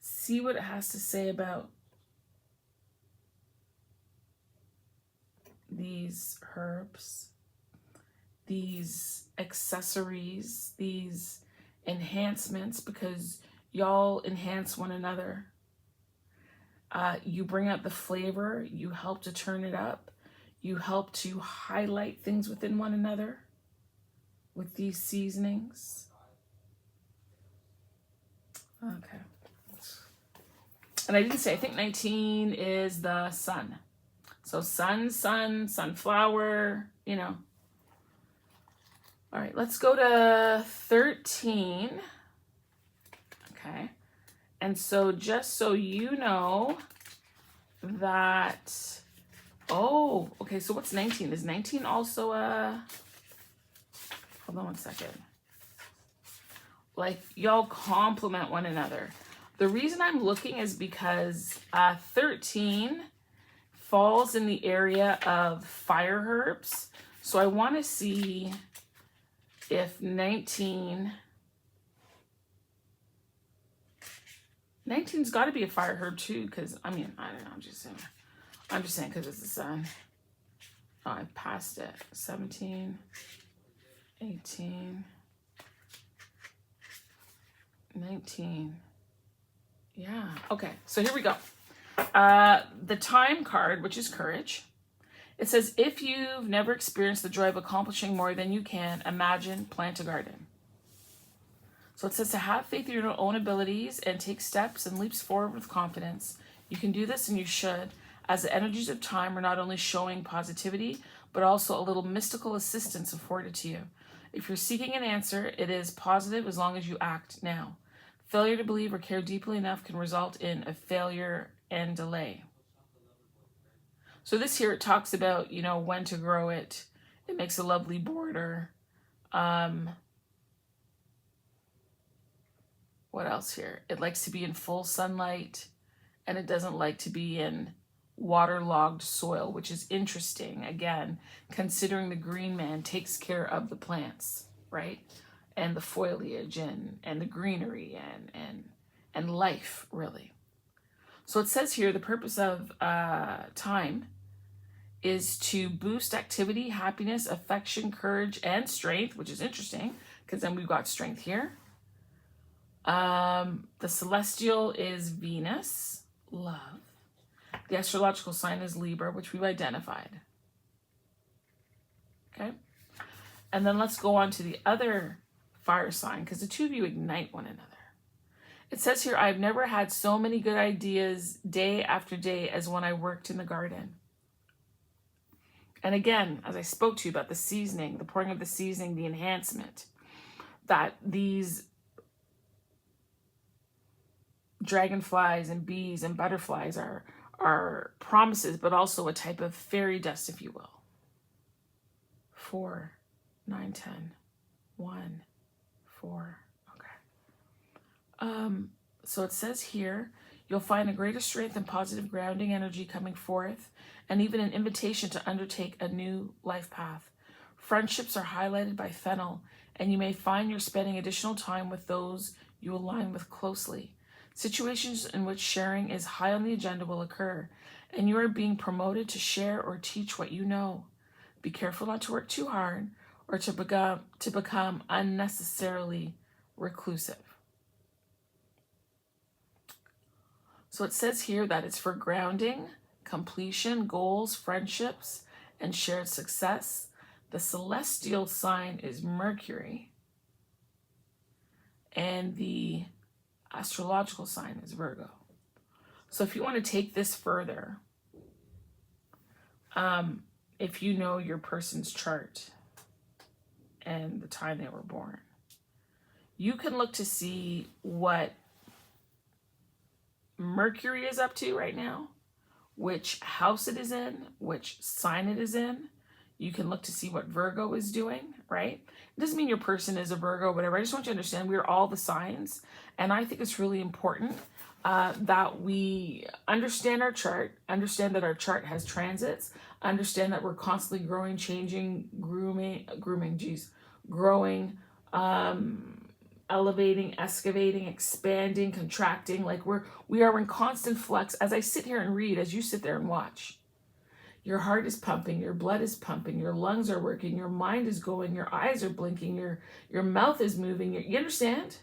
See what it has to say about these herbs, these accessories, these enhancements, because y'all enhance one another. You bring out the flavor, you help to turn it up, you help to highlight things within one another with these seasonings. Okay. And I didn't say, I think 19 is the sun. So sun, sunflower, you know. All right, let's go to 13. Okay. And so just so you know that, oh, okay, so what's 19? Is 19 also a, hold on one second. Like y'all complement one another. The reason I'm looking is because 13 falls in the area of fire herbs. So I want to see if 19's got to be a fire herb too, because I mean, I don't know, I'm just saying because it's the sun. Oh, I passed it. 17, 18, 19. Yeah, okay, so here we go. The time card, which is courage. It says, if you've never experienced the joy of accomplishing more than you can, imagine, plant a garden. So it says to have faith in your own abilities and take steps and leaps forward with confidence. You can do this and you should, as the energies of time are not only showing positivity, but also a little mystical assistance afforded to you. If you're seeking an answer, it is positive as long as you act now. Failure to believe or care deeply enough can result in a failure and delay. So this here, it talks about, when to grow it. It makes a lovely border. What else here? It likes to be in full sunlight, and it doesn't like to be in waterlogged soil, which is interesting, again, considering the green man takes care of the plants, right? And the foliage and the greenery and life, really. So it says here the purpose of time is to boost activity, happiness, affection, courage, and strength, which is interesting because then we've got strength here. The celestial is Venus, love. The astrological sign is Libra, which we've identified. Okay. And then let's go on to the other fire sign, because the two of you ignite one another. It says here, I've never had so many good ideas day after day as when I worked in the garden. And again, as I spoke to you about the seasoning, the pouring of the seasoning, the enhancement, that these dragonflies and bees and butterflies are promises, but also a type of fairy dust, if you will. 4, 9, 10, 1, 4. Okay. So it says here, you'll find a greater strength and positive grounding energy coming forth, and even an invitation to undertake a new life path. Friendships are highlighted by fennel, and you may find you're spending additional time with those you align with closely. Situations in which sharing is high on the agenda will occur, and you are being promoted to share or teach what you know. Be careful not to work too hard or to become unnecessarily reclusive. So it says here that it's for grounding, completion, goals, friendships, and shared success. The celestial sign is Mercury, and the astrological sign is Virgo. So if you want to take this further, if you know your person's chart and the time they were born, you can look to see what Mercury is up to right now, which house it is in, which sign it is in. You can look to see what Virgo is doing, right? It doesn't mean your person is a Virgo or whatever. I just want you to understand we're all the signs. And I think it's really important that we understand our chart, understand that our chart has transits, understand that we're constantly growing, changing, growing, elevating, excavating, expanding, contracting. Like we are in constant flux. As I sit here and read, as you sit there and watch, your heart is pumping, your blood is pumping, your lungs are working, your mind is going, your eyes are blinking, your mouth is moving. You understand?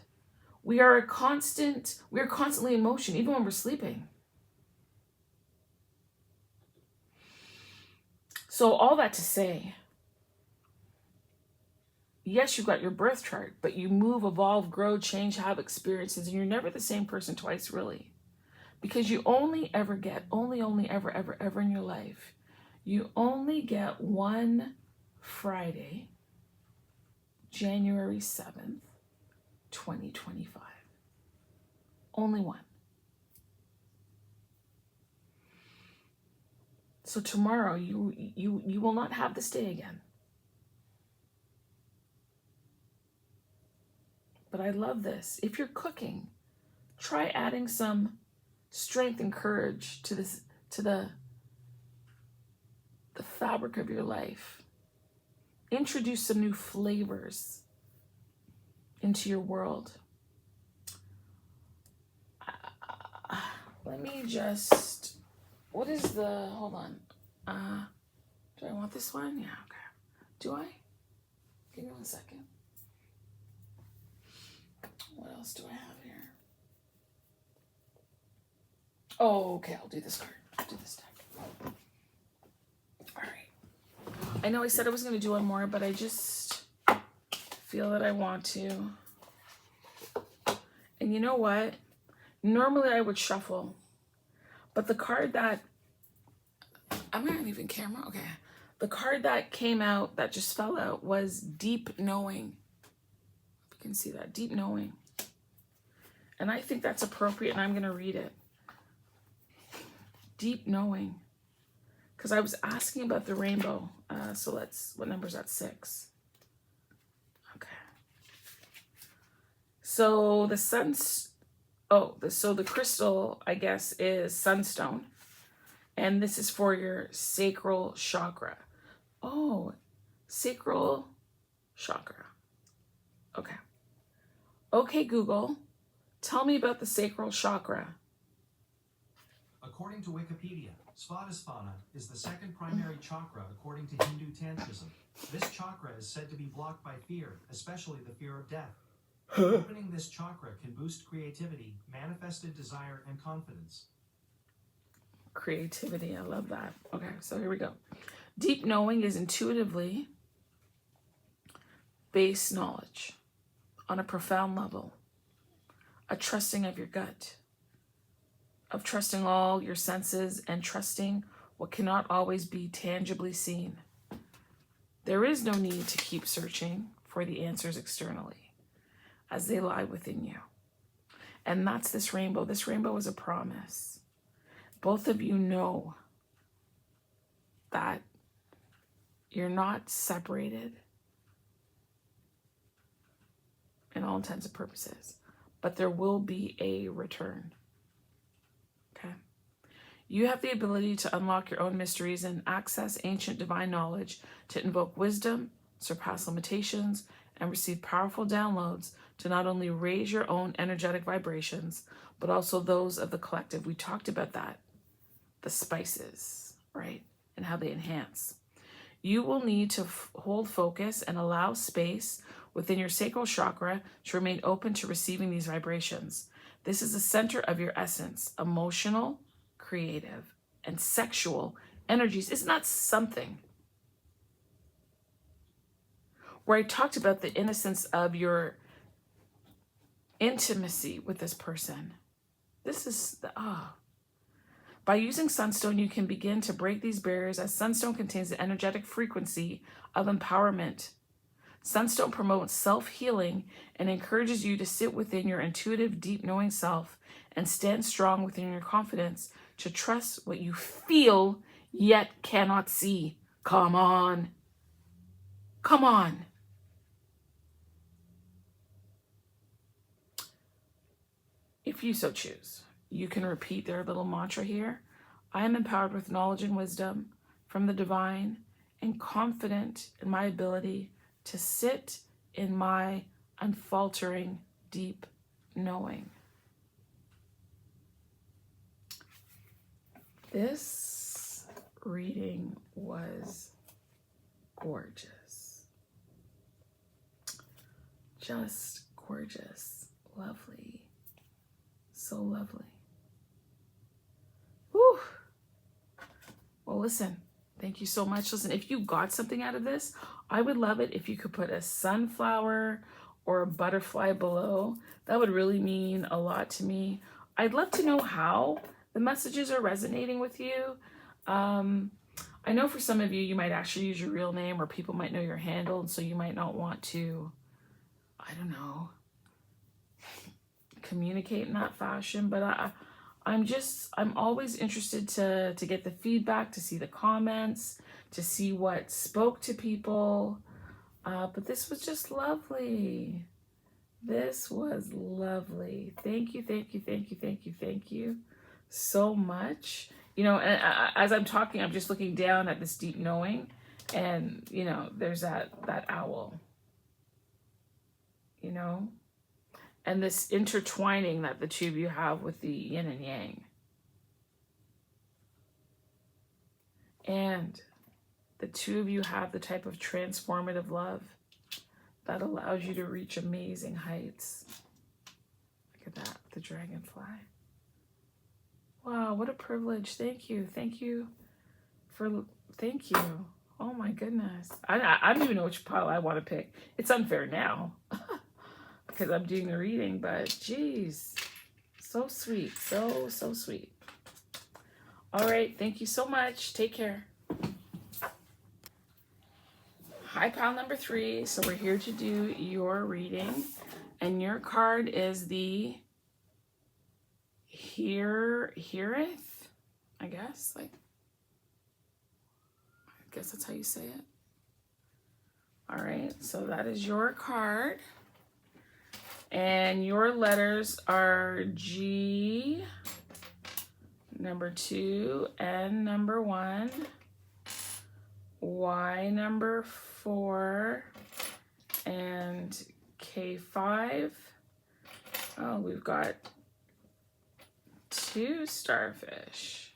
We are constantly in motion, even when we're sleeping. So all that to say, yes, you've got your birth chart, but you move, evolve, grow, change, have experiences, and you're never the same person twice, really. Because you only ever get, ever in your life, you only get one Friday, January 7th, 2025. Only one. So tomorrow, you will not have this day again. But I love this. If you're cooking, try adding some strength and courage to this, to the fabric of your life. Introduce some new flavors into your world. Let me just, what is the, hold on. Do I want this one? Yeah, okay. Do I? Give me 1 second. What else do I have here? Oh, okay, I'll do this card. I'll do this deck. All right. I know I said I was going to do one more, but I just feel that I want to. And you know what? Normally I would shuffle, but the card that, I'm not leaving camera, okay. The card that came out, that just fell out, was Deep Knowing. You can see that, Deep Knowing. And I think that's appropriate, and I'm going to read it. Deep Knowing. Because I was asking about the rainbow. So let's, what number is that? 6. Okay. So the sun's, so the crystal, I guess, is sunstone. And this is for your sacral chakra. Oh, sacral chakra. Okay. Okay, Google, tell me about the sacral chakra. According to Wikipedia, Svadhisthana is the second primary chakra according to Hindu Tantrism. This chakra is said to be blocked by fear, especially the fear of death. Opening this chakra can boost creativity, manifested desire, and confidence. Creativity, I love that. Okay, so here we go. Deep knowing is intuitively based knowledge on a profound level, a trusting of your gut, of trusting all your senses and trusting what cannot always be tangibly seen. There is no need to keep searching for the answers externally, as they lie within you. And that's this rainbow. This rainbow is a promise. Both of you know that you're not separated in all intents and purposes, but there will be a return. Okay? You have the ability to unlock your own mysteries and access ancient divine knowledge, to invoke wisdom, surpass limitations, and receive powerful downloads to not only raise your own energetic vibrations, but also those of the collective. We talked about that. The spices, right? And how they enhance. You will need to hold focus and allow space within your sacral chakra to remain open to receiving these vibrations. This is the center of your essence, emotional, creative, and sexual energies. Isn't that something? Where I talked about the innocence of your intimacy with this person. This is the, By using sunstone, you can begin to break these barriers, as sunstone contains the energetic frequency of empowerment. Sunstone promotes self-healing and encourages you to sit within your intuitive, deep knowing self and stand strong within your confidence to trust what you feel yet cannot see. Come on. Come on. If you so choose, you can repeat their little mantra here. I am empowered with knowledge and wisdom from the divine and confident in my ability to sit in my unfaltering, deep knowing. This reading was gorgeous. Just gorgeous. Lovely. So lovely. Whew. Well, listen, thank you so much. Listen, if you got something out of this, I would love it if you could put a sunflower or a butterfly below. That would really mean a lot to me. I'd love to know how the messages are resonating with you. I know for some of you, you might actually use your real name, or people might know your handle, and so you might not want to, I don't know, communicate in that fashion. But I'm always interested to get the feedback, to see the comments, to see what spoke to people. But this was just lovely. This was lovely. Thank you, thank you, thank you, thank you, thank you so much. You know, and as I'm talking, I'm just looking down at this deep knowing, and you know, there's that owl, you know, and this intertwining that the two of you have with the yin and yang. And the two of you have the type of transformative love that allows you to reach amazing heights. Look at that, the dragonfly. Wow, what a privilege. Thank you. Thank you. Thank you. Oh my goodness. I don't even know which pile I want to pick. It's unfair now. because I'm doing a reading, but geez, so sweet, so sweet. All right, thank you so much. Take care. Hi, pal number 3. So we're here to do your reading, and your card is the heareth, I guess. Like, I guess that's how you say it. All right, so that is your card. And your letters are G, number 2, N, number 1, Y, number 4, and K5. Oh, we've got 2 starfish.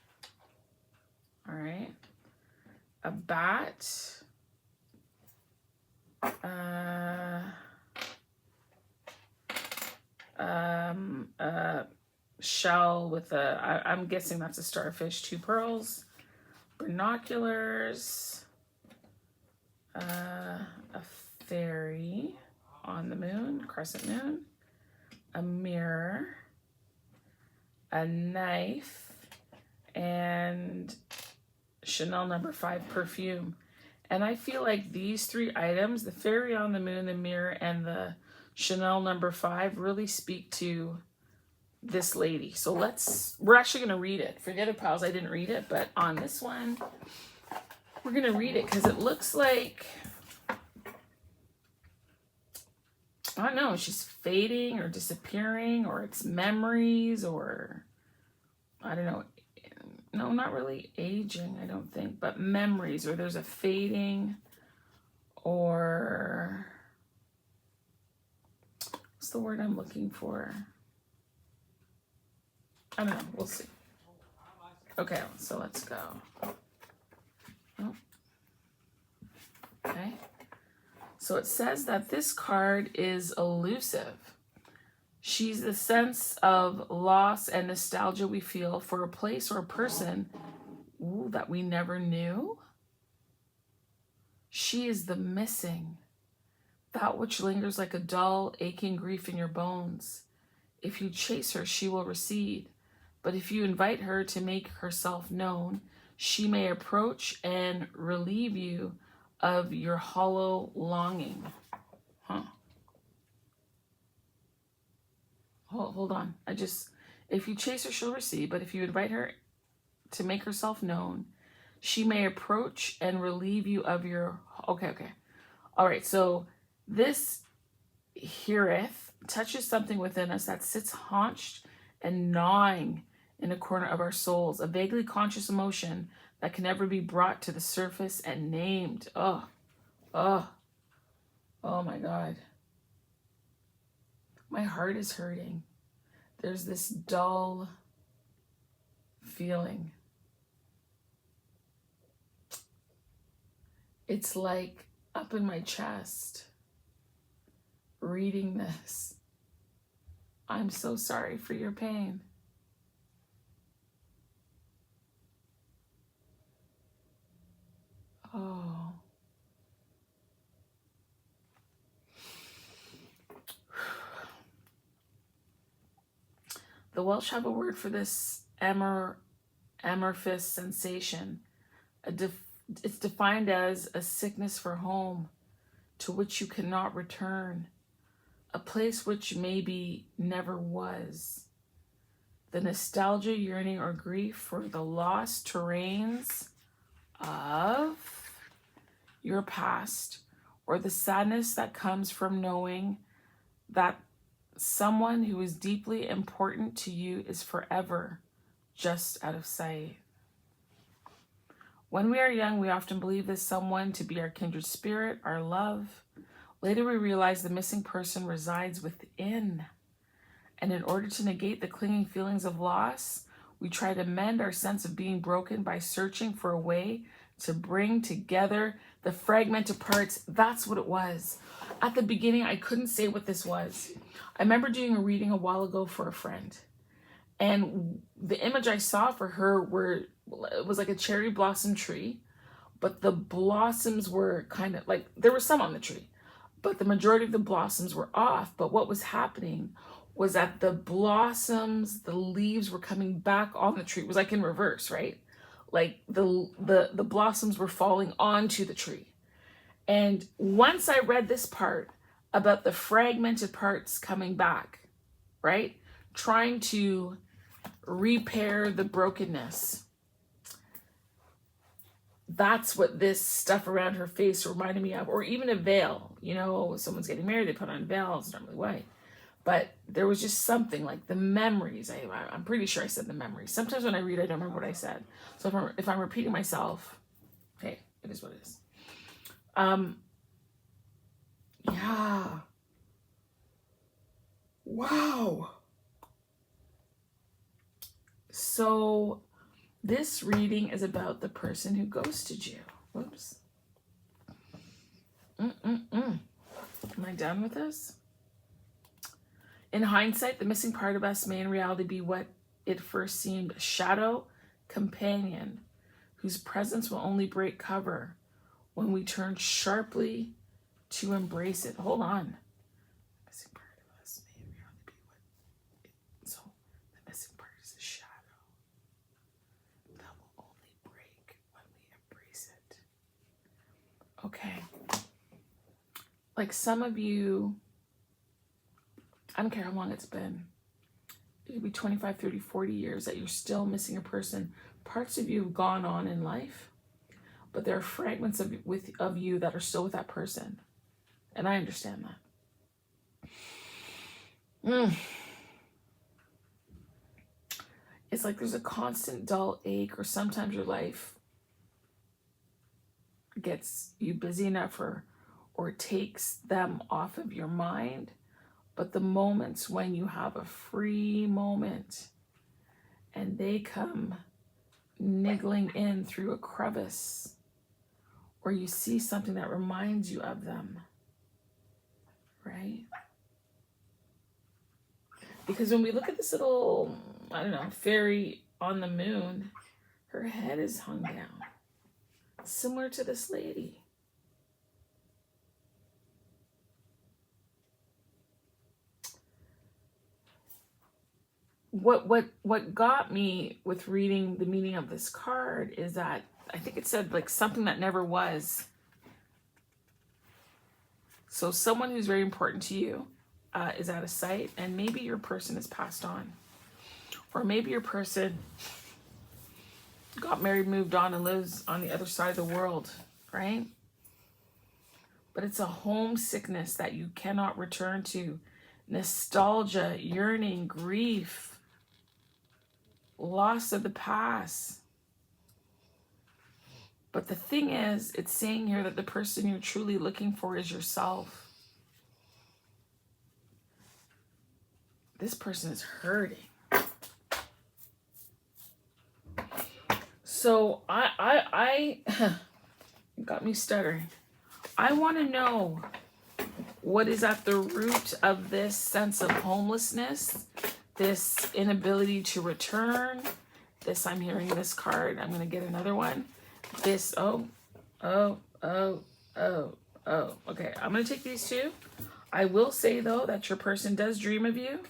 All right. A bat. A shell with I'm guessing that's a starfish, 2 pearls, binoculars, a fairy on the moon, crescent moon, a mirror, a knife, and Chanel number 5 perfume. And I feel like these 3 items, the fairy on the moon, the mirror, and the Chanel number 5, really speak to this lady. So we're actually going to read it. Forget it, pals, I didn't read it, but on this one, we're going to read it because it looks like, I don't know, she's fading or disappearing, or it's memories, or I don't know. No, not really aging, I don't think, but memories, or there's a fading, or what's the word I'm looking for? I don't know, we'll see. Okay, so let's go. Oh. Okay. So it says that this card is elusive. She's the sense of loss and nostalgia we feel for a place or a person that we never knew. She is the missing, that which lingers like a dull, aching grief in your bones. If you chase her, she will recede. But if you invite her to make herself known, she may approach and relieve you of your hollow longing. Huh. Hold on. If you chase her, she'll recede. But if you invite her to make herself known, she may approach and relieve you of your... Okay. All right, so this heareth touches something within us that sits haunched and gnawing in a corner of our souls, a vaguely conscious emotion that can never be brought to the surface and named. Oh my God. My heart is hurting. There's this dull feeling. It's like up in my chest reading this. I'm so sorry for your pain. Oh. The Welsh have a word for this amorphous sensation. It's defined as a sickness for home to which you cannot return, a place which maybe never was. The nostalgia, yearning, or grief for the lost terrains of your past, or the sadness that comes from knowing that someone who is deeply important to you is forever just out of sight. When we are young, we often believe this someone to be our kindred spirit, our love. Later, we realize the missing person resides within. And in order to negate the clinging feelings of loss, we try to mend our sense of being broken by searching for a way to bring together the fragmented parts. That's what it was. At the beginning, I couldn't say what this was. I remember doing a reading a while ago for a friend. And the image I saw for her was like a cherry blossom tree, but the blossoms were kind of like, there was some on the tree, but the majority of the blossoms were off. But what was happening was that the blossoms, the leaves were coming back on the tree. It was like in reverse, right? Like the blossoms were falling onto the tree. And once I read this part about the fragmented parts coming back, right? Trying to repair the brokenness. That's what this stuff around her face reminded me of. Or even a veil. You know, someone's getting married, they put on a veil, it's not really white. But there was just something like the memories. I'm pretty sure I said the memories. Sometimes when I read, I don't remember what I said. So if I'm repeating myself, hey, it is what it is. Yeah. Wow. So this reading is about the person who ghosted you. Whoops. Am I done with this? In hindsight, the missing part of us may in reality be what it first seemed, a shadow companion whose presence will only break cover when we turn sharply to embrace it. Hold on. The missing part of us may in reality be so the missing part is a shadow that will only break when we embrace it. Okay. Like some of you, I don't care how long it's been. It could be 25, 30, 40 years that you're still missing a person. Parts of you have gone on in life, but there are fragments of you that are still with that person. And I understand that. It's like there's a constant dull ache, or sometimes your life gets you busy enough or takes them off of your mind. But the moments when you have a free moment and they come niggling in through a crevice, or you see something that reminds you of them, right? Because when we look at this little, I don't know, fairy on the moon, her head is hung down, similar to this lady. What got me with reading the meaning of this card is that I think it said like something that never was. So someone who's very important to you is out of sight, and maybe your person is passed on, or maybe your person got married, moved on, and lives on the other side of the world, right? But it's a homesickness that you cannot return to, nostalgia, yearning, grief, loss of the past. But the thing is, it's saying here that the person you're truly looking for is yourself. This person is hurting. So I got me stuttering. I want to know what is at the root of this sense of homelessness, this inability to return, this, I'm hearing this card, I'm going to get another one. This, okay, I'm going to take these two. I will say, though, that your person does dream of you.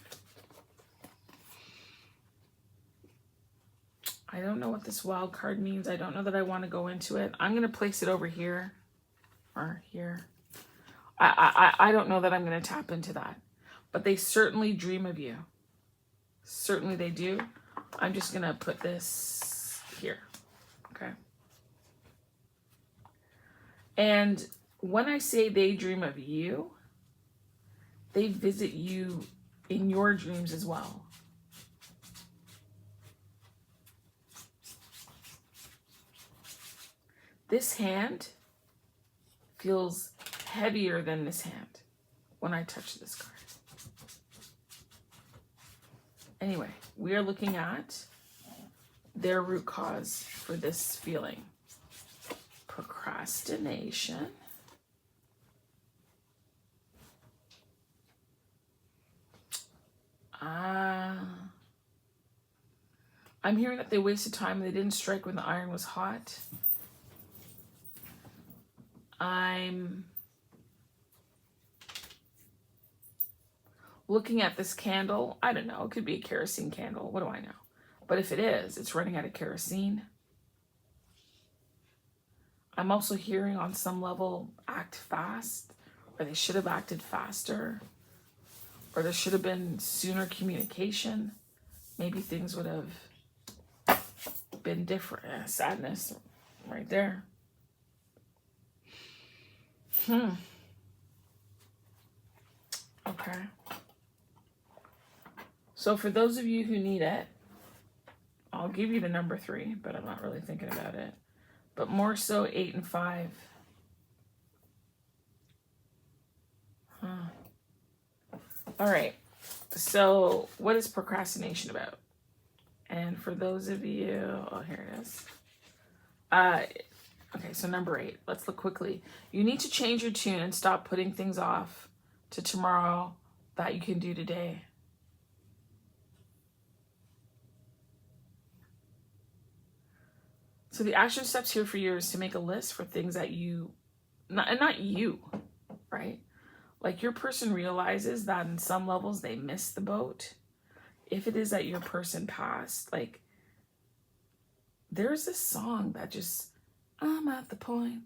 I don't know what this wild card means. I don't know that I want to go into it. I'm going to place it over here or here. I don't know that I'm going to tap into that. But they certainly dream of you. Certainly they do. I'm just going to put this here. Okay. And when I say they dream of you, they visit you in your dreams as well. This hand feels heavier than this hand when I touch this card. Anyway, we are looking at their root cause for this feeling. Procrastination. I'm hearing that they wasted time and they didn't strike when the iron was hot. I'm looking at this candle, I don't know, it could be a kerosene candle. What do I know? But if it is, it's running out of kerosene. I'm also hearing on some level, act fast, or they should have acted faster, or there should have been sooner communication. Maybe things would have been different. Sadness right there. Okay. So for those of you who need it, I'll give you the number 3, but I'm not really thinking about it. But more so 8 and 5. All right. So what is procrastination about? And for those of you, oh, here it is. Okay, so number 8. Let's look quickly. You need to change your tune and stop putting things off to tomorrow that you can do today. So the action steps here for you is to make a list for things that you, not you, right? Like your person realizes that in some levels they missed the boat. If it is that your person passed, like there's this song that just, I'm at the point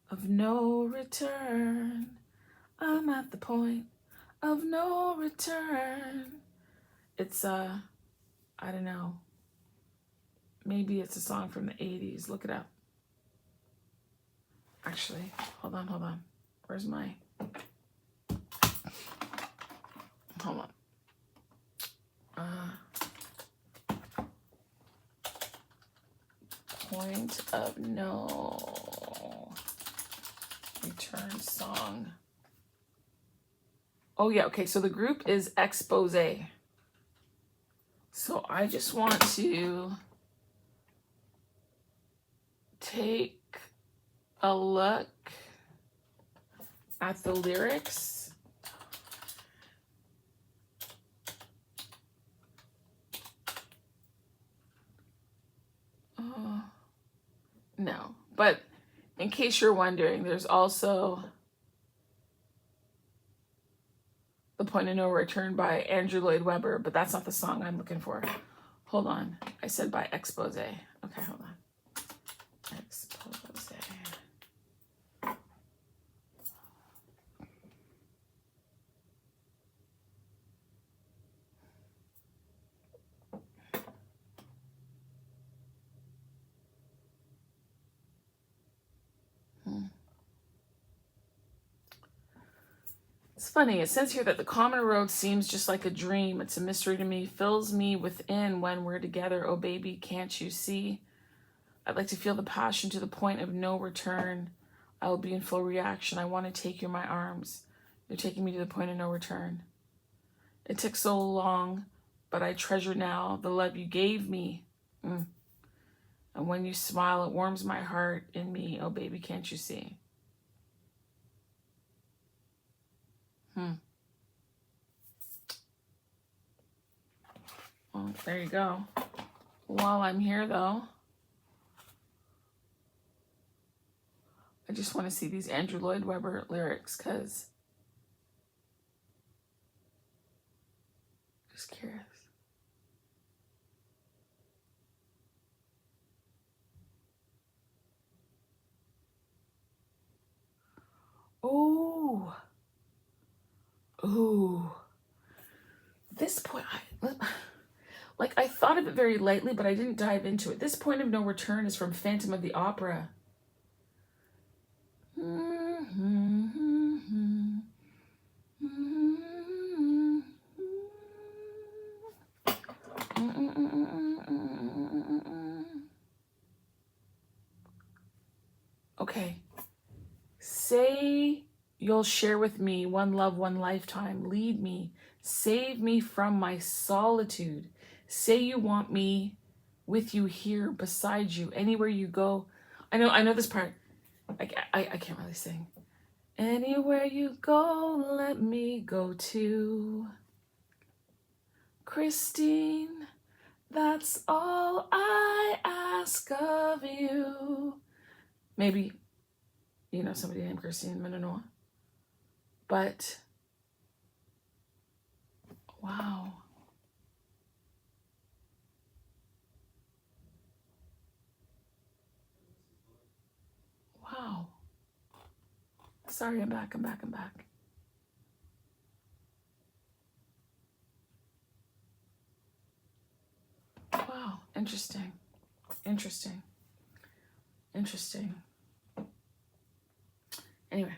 of no return. I'm at the point of no return. It's, I don't know. Maybe it's a song from the 80s. Look it up. Actually, hold on. Where's my... Hold on. Point of no return song. Oh yeah, okay, so the group is Expose. So I just want to take a look at the lyrics. No, but in case you're wondering, there's also The Point of No Return by Andrew Lloyd Webber, but that's not the song I'm looking for. Hold on. I said by Expose. Okay, hold on. Expose. It's funny, it says here that the common road seems just like a dream. It's a mystery to me, fills me within when we're together. Oh baby, can't you see? I'd like to feel the passion to the point of no return. I will be in full reaction. I want to take you in my arms. You're taking me to the point of no return. It took so long, but I treasure now the love you gave me. And when you smile, it warms my heart in me. Oh baby, can't you see? Well, there you go. While I'm here, though, I just want to see these Andrew Lloyd Webber lyrics because just curious. Oh, this point, I thought of it very lightly, but I didn't dive into it. This Point of No Return is from Phantom of the Opera. Okay. Say you'll share with me one love, one lifetime. Lead me. Save me from my solitude. Say you want me with you here, beside you, anywhere you go. I know this part. I can't really sing. Anywhere you go, let me go too. Christine, that's all I ask of you. Maybe you know somebody named Christine Minonoa. But Wow. Wow. Sorry, I'm back. Wow. Interesting. Anyway,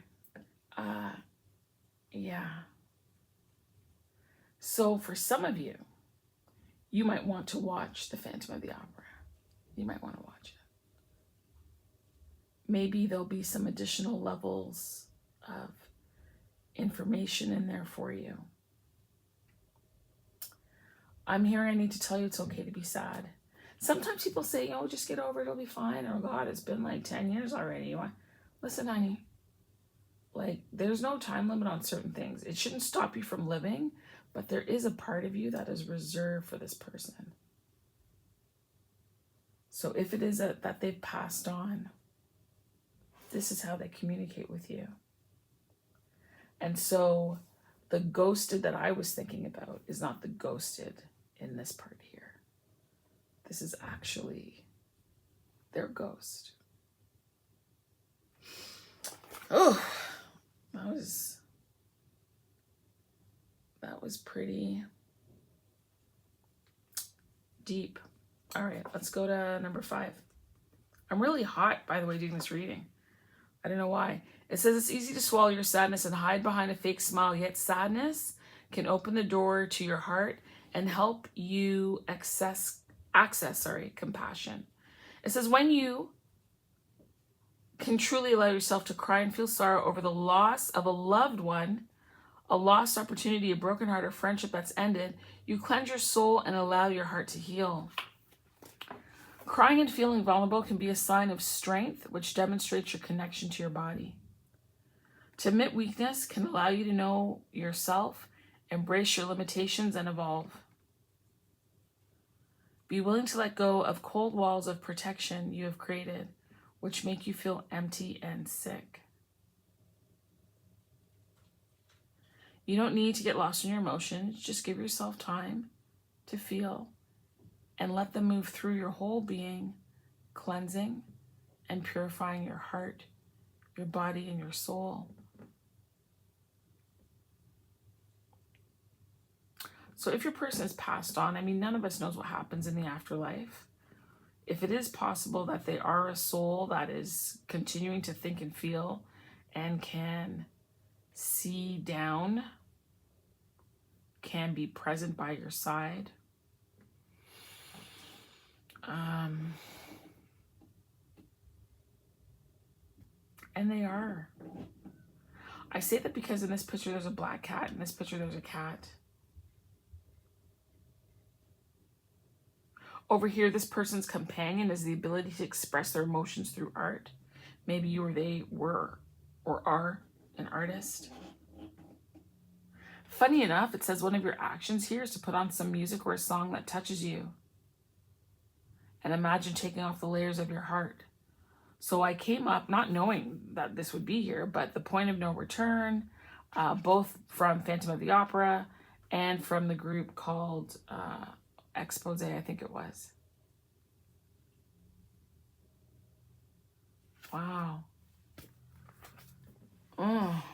yeah. So for some of you, you might want to watch The Phantom of the Opera. You might want to watch it. Maybe there'll be some additional levels of information in there for you. I'm here. I need to tell you it's okay to be sad. Sometimes people say, oh, just get over it. It'll be fine. Oh, God, it's been like 10 years already. Listen, honey, like there's no time limit on certain things. It shouldn't stop you from living, but there is a part of you that is reserved for this person. So if it is that they've passed on, this is how they communicate with you. And so the ghosted that I was thinking about is not the ghosted in this part here. This is actually their ghost. Oh, that was pretty deep. All right, let's go to number 5. I'm really hot, by the way, doing this reading. I don't know why. It says it's easy to swallow your sadness and hide behind a fake smile, yet sadness can open the door to your heart and help you access compassion. It says when you can truly allow yourself to cry and feel sorrow over the loss of a loved one, a lost opportunity, a broken heart, or friendship that's ended, you cleanse your soul and allow your heart to heal. Crying and feeling vulnerable can be a sign of strength, which demonstrates your connection to your body. To admit weakness can allow you to know yourself, embrace your limitations, and evolve. Be willing to let go of cold walls of protection you have created, which make you feel empty and sick. You don't need to get lost in your emotions. Just give yourself time to feel and let them move through your whole being, cleansing and purifying your heart, your body, and your soul. So if your person has passed on, I mean, none of us knows what happens in the afterlife. If it is possible that they are a soul that is continuing to think and feel and can see down, can be present by your side, and they are. I say that because in this picture there's a black cat, in this picture there's a cat. Over here, this person's companion is the ability to express their emotions through art. Maybe you or they were or are an artist. Funny enough, it says one of your actions here is to put on some music or a song that touches you. And imagine taking off the layers of your heart. So I came up not knowing that this would be here, but The Point of No Return, both from Phantom of the Opera and from the group called Expose, I think it was. Wow. Oh.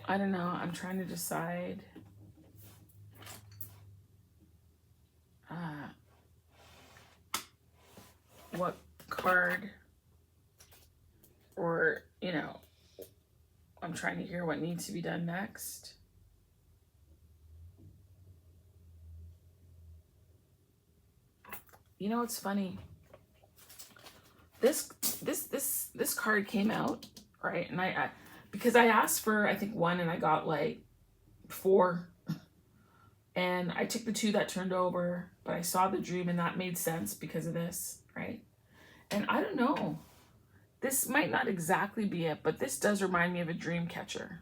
I don't know. I'm trying to decide. What card, or, you know, I'm trying to hear what needs to be done next. You know, it's funny. This card came out, right? And I because I asked for, I think, 1 and I got like 4. And I took the 2 that turned over, but I saw the dream and that made sense because of this, right? And I don't know. This might not exactly be it, but this does remind me of a dream catcher.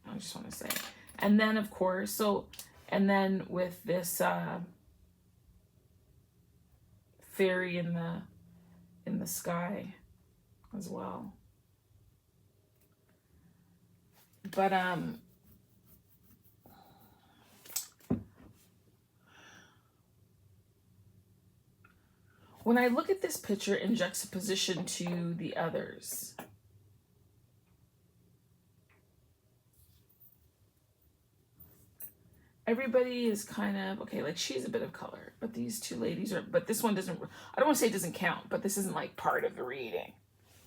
I just want to say. And then, of course, and then with this fairy in the sky, as well. But when I look at this picture in juxtaposition to the others, everybody is kind of, okay, like she's a bit of color, but these two ladies are, but this one doesn't, I don't want to say it doesn't count, but this isn't like part of the reading,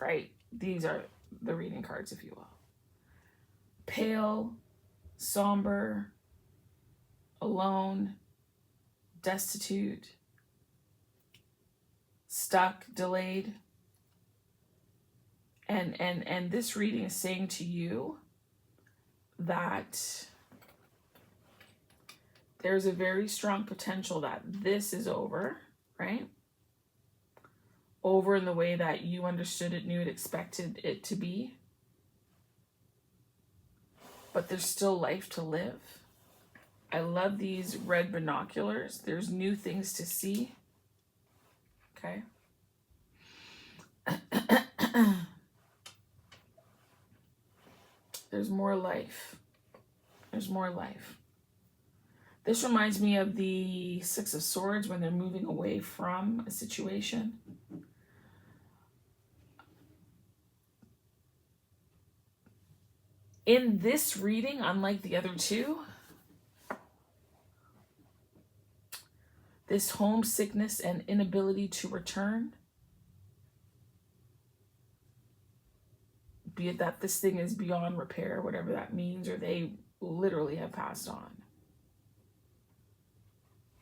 right? These are the reading cards, if you will. Pale, somber, alone, destitute, stuck, delayed. And this reading is saying to you that there's a very strong potential that this is over, right? Over in the way that you understood it, knew it, expected it to be. But there's still life to live. I love these red binoculars. There's new things to see. Okay. There's more life. There's more life. This reminds me of the Six of Swords when they're moving away from a situation. In this reading, unlike the other two, this homesickness and inability to return, be it that this thing is beyond repair, whatever that means, or they literally have passed on.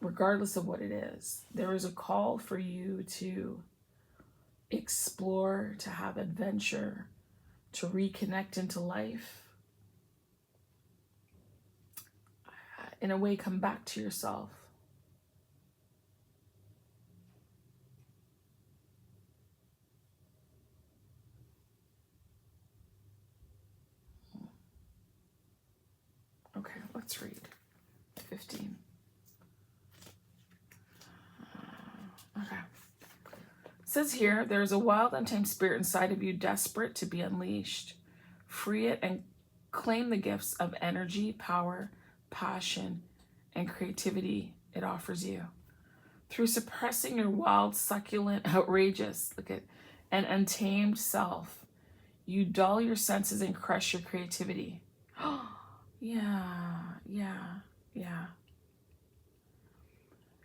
Regardless of what it is, there is a call for you to explore, to have adventure, to reconnect into life. In a way, come back to yourself. Okay, let's read 15. Okay. It says here, there's a wild, untamed spirit inside of you, desperate to be unleashed. Free it and claim the gifts of energy, power, passion, and creativity it offers you. Through suppressing your wild, succulent, outrageous, and untamed self, you dull your senses and crush your creativity. Yeah.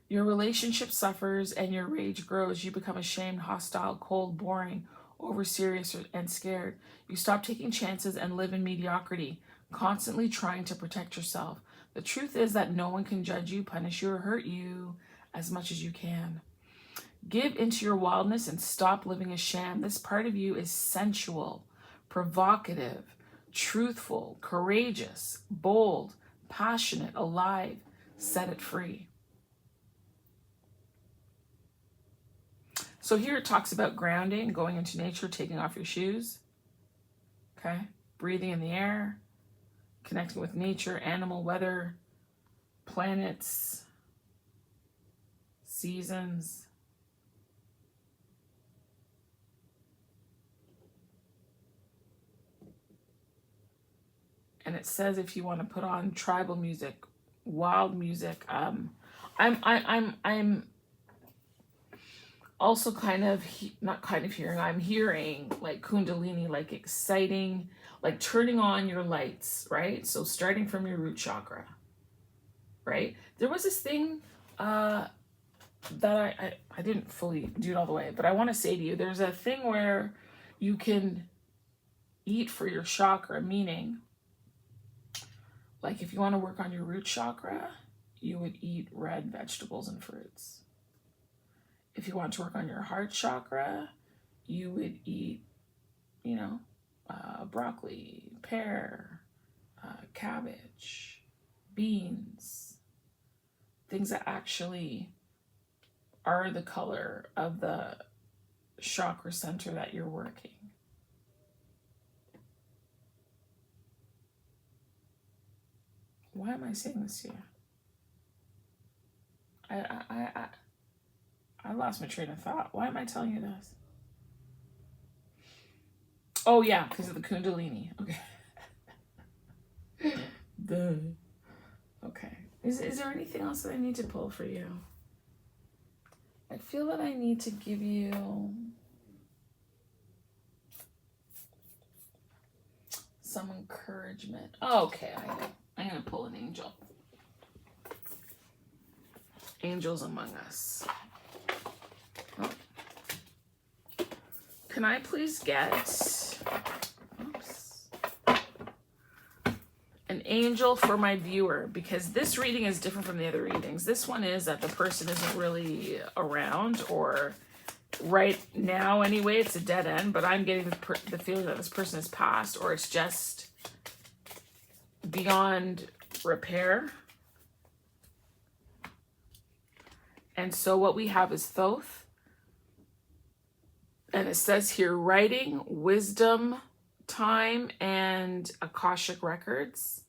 Your relationship suffers and your rage grows. You become ashamed, hostile, cold, boring, over-serious, and scared. You stop taking chances and live in mediocrity, constantly trying to protect yourself. The truth is that no one can judge you, punish you, or hurt you as much as you can. Give into your wildness and stop living a sham. This part of you is sensual, provocative, truthful, courageous, bold, passionate, alive. Set it free. So here it talks about grounding, going into nature, taking off your shoes. Okay? Breathing in the air, connecting with nature, animal, weather, planets, seasons. And it says if you want to put on tribal music, wild music, I'm also I'm hearing like Kundalini, like exciting, like turning on your lights, right? So starting from your root chakra, right? There was this thing that I didn't fully do it all the way, but I want to say to you, there's a thing where you can eat for your chakra, meaning like if you want to work on your root chakra, you would eat red vegetables and fruits. If you want to work on your heart chakra, you would eat, broccoli, pear, cabbage, beans, things that actually are the color of the chakra center that you're working. Why am I saying this to you? I lost my train of thought. Why am I telling you this? Oh yeah, because of the Kundalini. Okay. Okay. Is there anything else that I need to pull for you? I feel that I need to give you some encouragement. Okay, I'm going to pull an angel. Angels among us. Oh. Can I please get an angel for my viewer? Because this reading is different from the other readings. This one is that the person isn't really around, or right now anyway, it's a dead end, but I'm getting the feeling that this person is past, or it's just beyond repair. And so what we have is Thoth. And it says here, writing, wisdom, time, and Akashic records.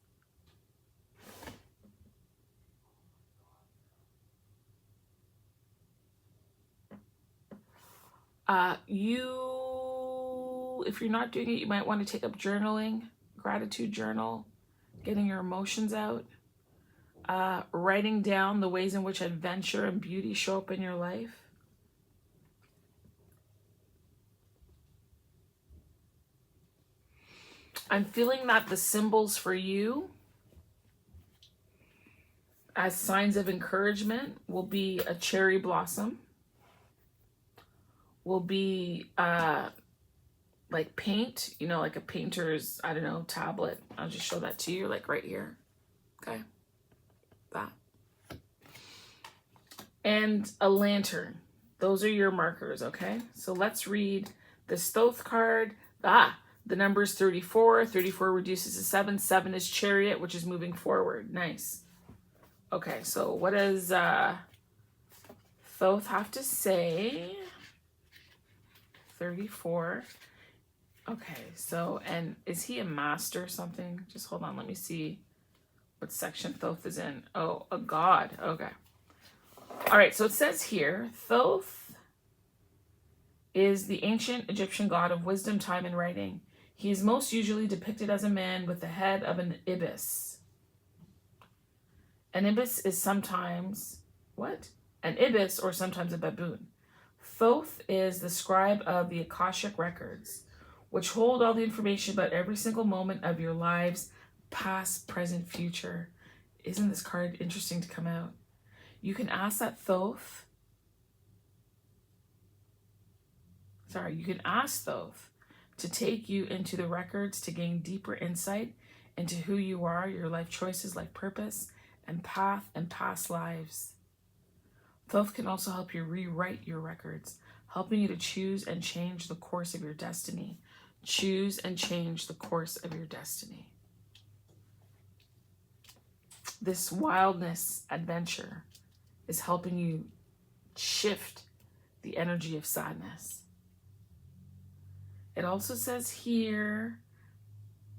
If you're not doing it, you might want to take up journaling, gratitude journal, getting your emotions out, writing down the ways in which adventure and beauty show up in your life. I'm feeling that the symbols for you as signs of encouragement will be a cherry blossom, will be like paint, you know, like a painter's, I don't know, tablet. I'll just show that to you, like right here. Okay. That. And a lantern. Those are your markers, okay? So let's read this Thoth card. The number is 34. 34 reduces to 7. 7 is chariot, which is moving forward. Nice. Okay, so what does Thoth have to say? 34. Okay, so, and is he a master or something? Just hold on, let me see what section Thoth is in. Oh, a god. Okay. All right, so it says here, Thoth is the ancient Egyptian god of wisdom, time, and writing. He is most usually depicted as a man with the head of an ibis. An ibis is sometimes, what? An ibis, or sometimes a baboon. Thoth is the scribe of the Akashic records, which hold all the information about every single moment of your lives, past, present, future. Isn't this card interesting to come out? You can ask that Thoth, you can ask Thoth to take you into the records to gain deeper insight into who you are, your life choices, life purpose, and path and past lives. Thoth can also help you rewrite your records, helping you to choose and change the course of your destiny. Choose and change the course of your destiny. This wildness adventure is helping you shift the energy of sadness. It also says here,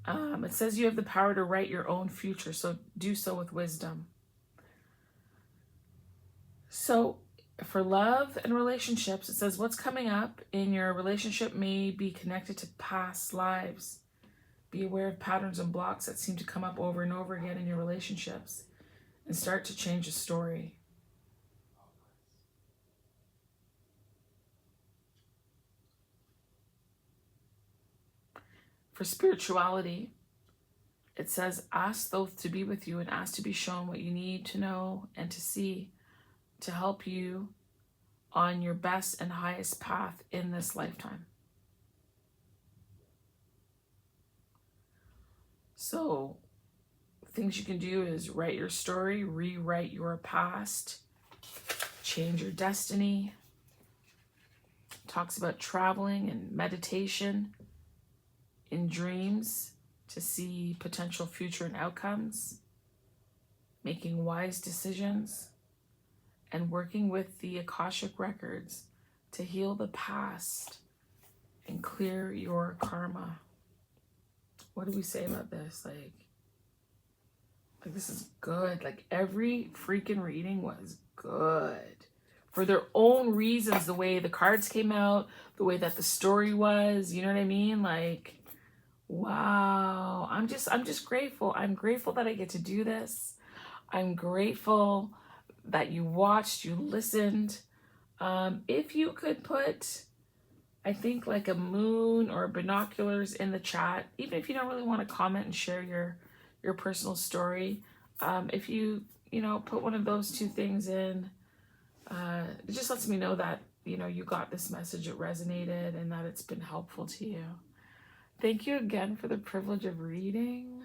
it says you have the power to write your own future, so do so with wisdom. So for love and relationships, it says what's coming up in your relationship may be connected to past lives. Be aware of patterns and blocks that seem to come up over and over again in your relationships, and start to change the story. For spirituality, it says, ask Thoth to be with you and ask to be shown what you need to know and to see to help you on your best and highest path in this lifetime. So things you can do is write your story, rewrite your past, change your destiny. Talks about traveling and meditation in dreams to see potential future and outcomes, making wise decisions, and working with the Akashic records to heal the past and clear your karma. What do we say about this? Like this is good. Like every freaking reading was good. for their own reasons, the way the cards came out, the way that the story was, you know what I mean? Like, wow. I'm just grateful. I'm grateful that I get to do this. I'm grateful that you watched, you listened. If you could put, I think, like a moon or binoculars in the chat, even if you don't really want to comment and share your personal story, if you put one of those two things in, it just lets me know that you got this message, it resonated, and that it's been helpful to you. Thank you again for the privilege of reading.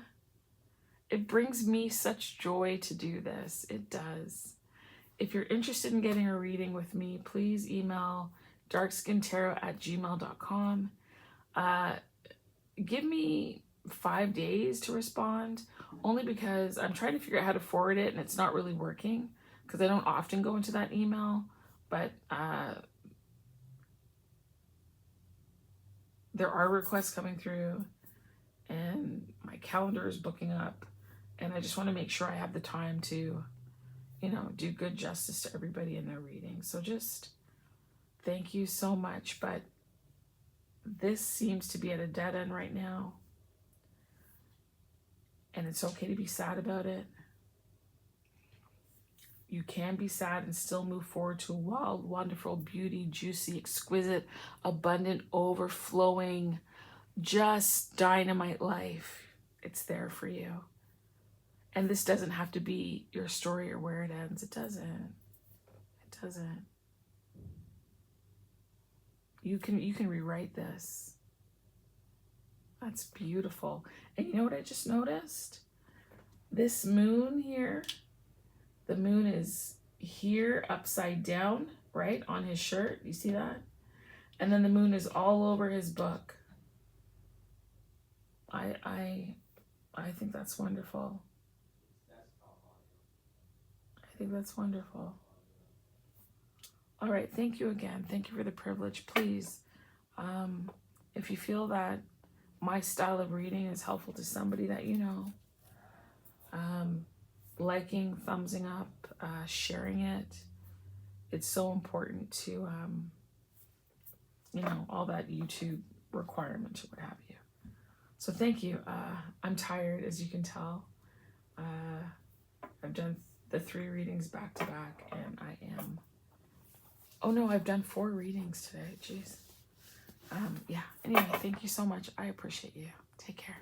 It brings me such joy to do this. It does. If you're interested in getting a reading with me, please email darkskintarot@gmail.com. Give me 5 days to respond, only because I'm trying to figure out how to forward it and it's not really working because I don't often go into that email, but there are requests coming through and my calendar is booking up, and I just want to make sure I have the time to do good justice to everybody in their reading. So just thank you so much. But this seems to be at a dead end right now, and it's okay to be sad about it. You can be sad and still move forward to a wild, wonderful, beauty, juicy, exquisite, abundant, overflowing, just dynamite life. It's there for you. And this doesn't have to be your story or where it ends. It doesn't. It doesn't. You can rewrite this. That's beautiful. And you know what I just noticed? This moon here, the moon is here upside down, right, on his shirt. You see that? And then the moon is all over his book. I think that's wonderful. I think that's wonderful. All right, thank you again. Thank you for the privilege. Please, if you feel that my style of reading is helpful to somebody that you know, liking, thumbsing up, sharing it. It's so important to, all that YouTube requirements or what have you. So thank you. I'm tired, as you can tell. I've done the 3 readings back to back, and I am... Oh no, I've done 4 readings today. Jeez. Yeah. Anyway, thank you so much. I appreciate you. Take care.